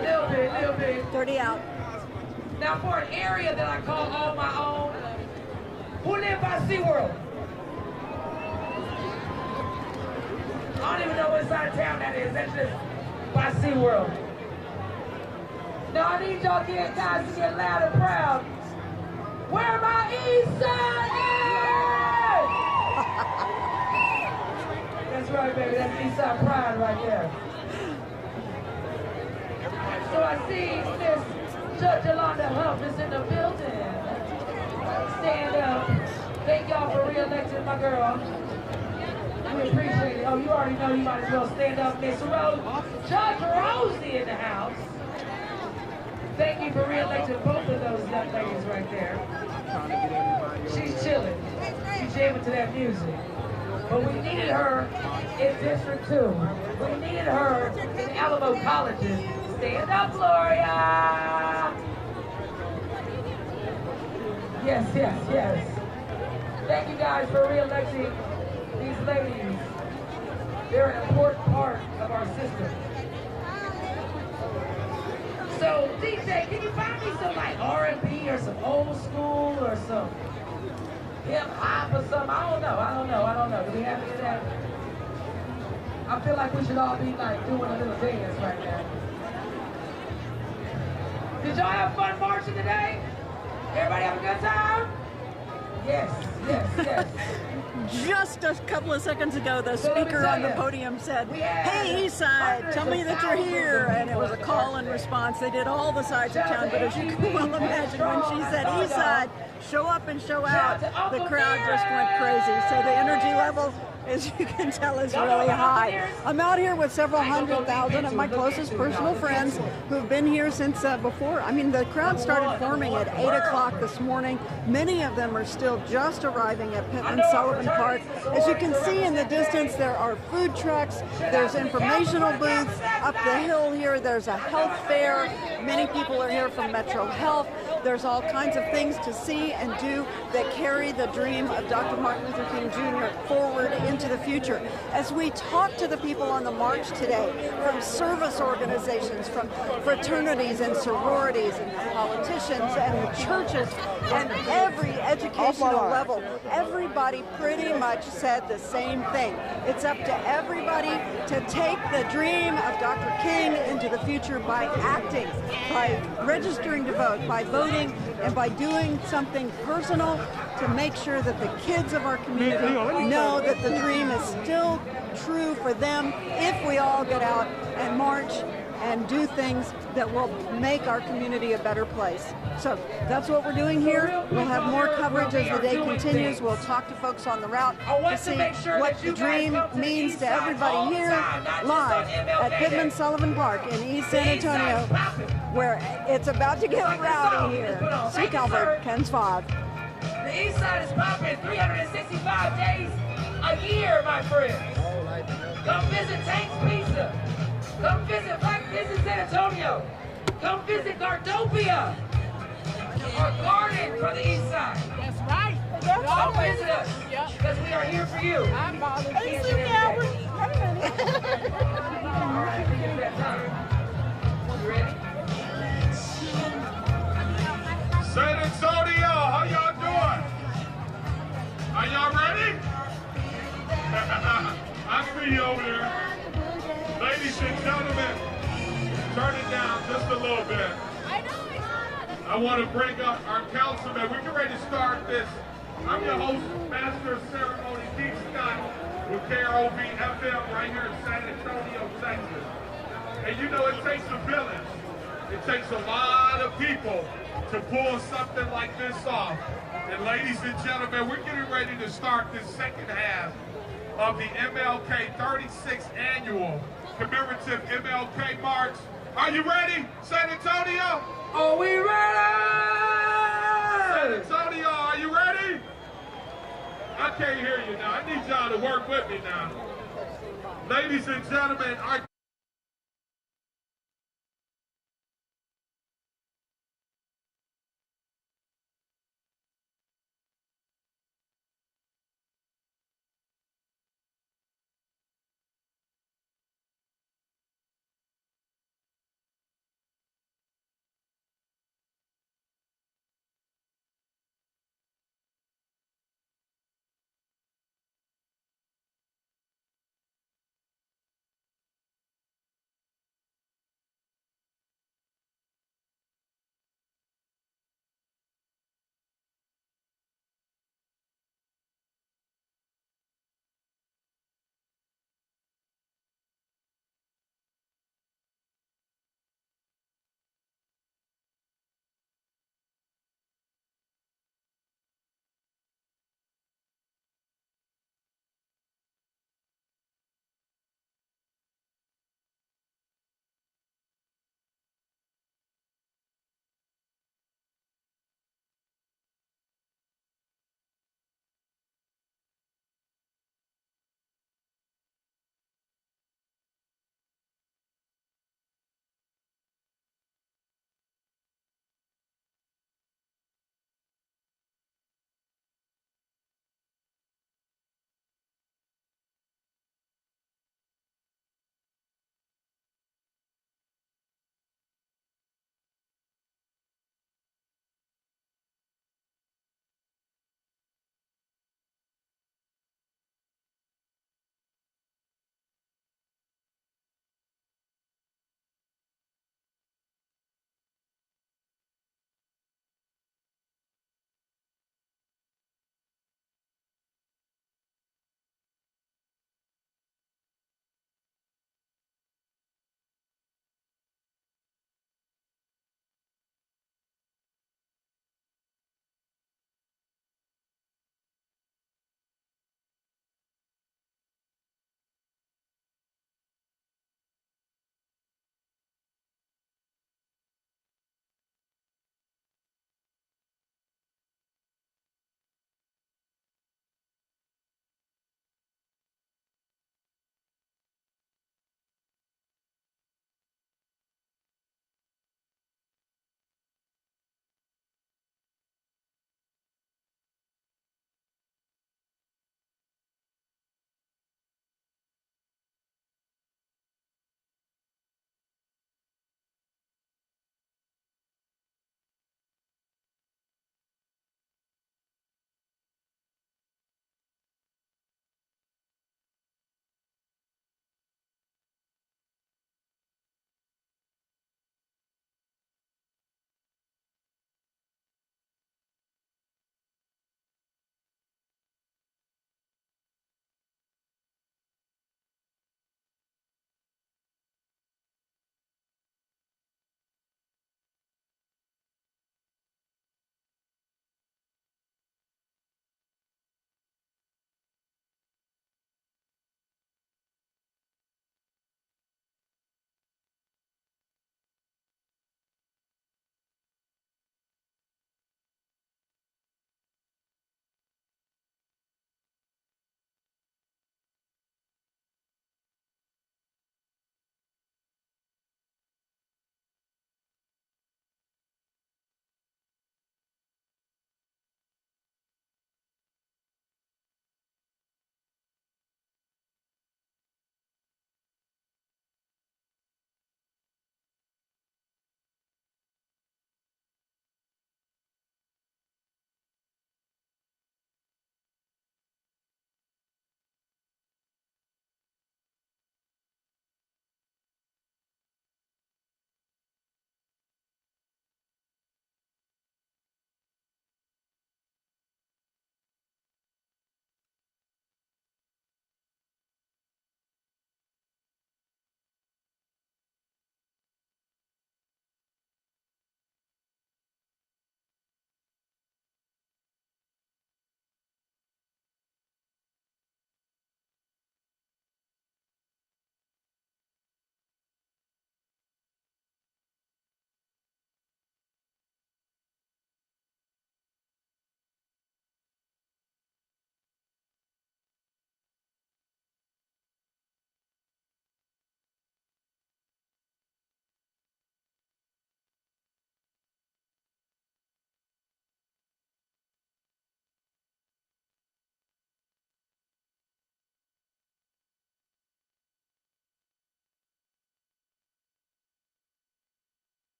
[SPEAKER 15] Little bit.
[SPEAKER 1] 30 out.
[SPEAKER 15] Now for an area that I call all my own, who live by SeaWorld? I don't even know what side of town that is. That's just by SeaWorld. Now I need y'all guys to get loud and proud. Where my East Side at? That's right, baby. That's East Side pride right there. So I see Miss Judge Yolanda Huff is in the building. Stand up. Thank y'all for re-electing my girl. We appreciate it. Oh, you already know you might as well stand up, Miss Rose. Judge Rosie in the house. Thank you for re-electing both of those young ladies right there. She's chilling. She's jamming to that music. But we needed her in District 2. We needed her in Alamo Colleges. Stand up, Gloria! Yes. Thank you guys for re-electing these ladies. They're an important part of our system. So, DJ, can you find me some like R&B or some old school or some hip-hop or something? I don't know. Do we have any of that? I feel like we should all be like doing a little dance right now. Did y'all have fun marching today? Everybody have a good time? Yes.
[SPEAKER 1] Just a couple of seconds ago, the speaker on the podium said, "Hey, East Side, tell me that you're here." And it was a call and response. They did all the sides of town, but as you can well imagine, when she said East Side, show up and show out, the crowd just went crazy. So the energy level, as you can tell, is really high. I'm out here with several 100,000 of my closest personal friends who've been here since before. I mean, the crowd started forming at 8 o'clock this morning. Many of them are still just arriving at Pittman Sullivan Park. As you can see in the distance, there are food trucks, there's informational booths. Up the hill here, there's a health fair. Many people are here from Metro Health. There's all kinds of things to see and do that carry the dream of Dr. Martin Luther King Jr. forward into the future. As we talk to the people on the march today, from service organizations, from fraternities and sororities and politicians and the churches and every educational level, everybody pretty much said the same thing. It's up to everybody to take the dream of Dr. King into the future by acting, by registering to vote, by voting, and by doing something personal to make sure that the kids of our community know that the dream is still true for them if we all get out and march and do things that will make our community a better place. So that's what we're doing here. We'll have more coverage as the day continues. We'll talk to folks on the route to see what the dream means to everybody here live at Pittman Sullivan Park in East San Antonio, where it's about to get rowdy here. Sue Calvert, KENS 5.
[SPEAKER 15] The East Side is popping 365 days a year, my friends. Come visit Tank's Pizza. Come visit Black Business San Antonio. Come visit Gardopia, our garden for the East Side.
[SPEAKER 9] That's right.
[SPEAKER 15] Come visit us, because we are here for you.
[SPEAKER 9] I'm bothered.
[SPEAKER 15] All right, it's that time. You ready?
[SPEAKER 13] San Antonio, how y'all doing? Are y'all ready? I see you over there. Ladies and gentlemen, turn it down just a little bit. I want to bring up our councilman. We're getting ready to start this. I'm your host, Master of Ceremony, Keith Scott, with KROV FM right here in San Antonio, Texas. And you know, it takes a village. It takes a lot of people to pull something like this off. And ladies and gentlemen, we're getting ready to start this second half of the MLK 36th Annual Commemorative MLK March. Are you ready, San Antonio?
[SPEAKER 15] Are we ready?
[SPEAKER 13] San Antonio, are you ready? I can't hear you now. I need y'all to work with me now. Ladies and gentlemen, our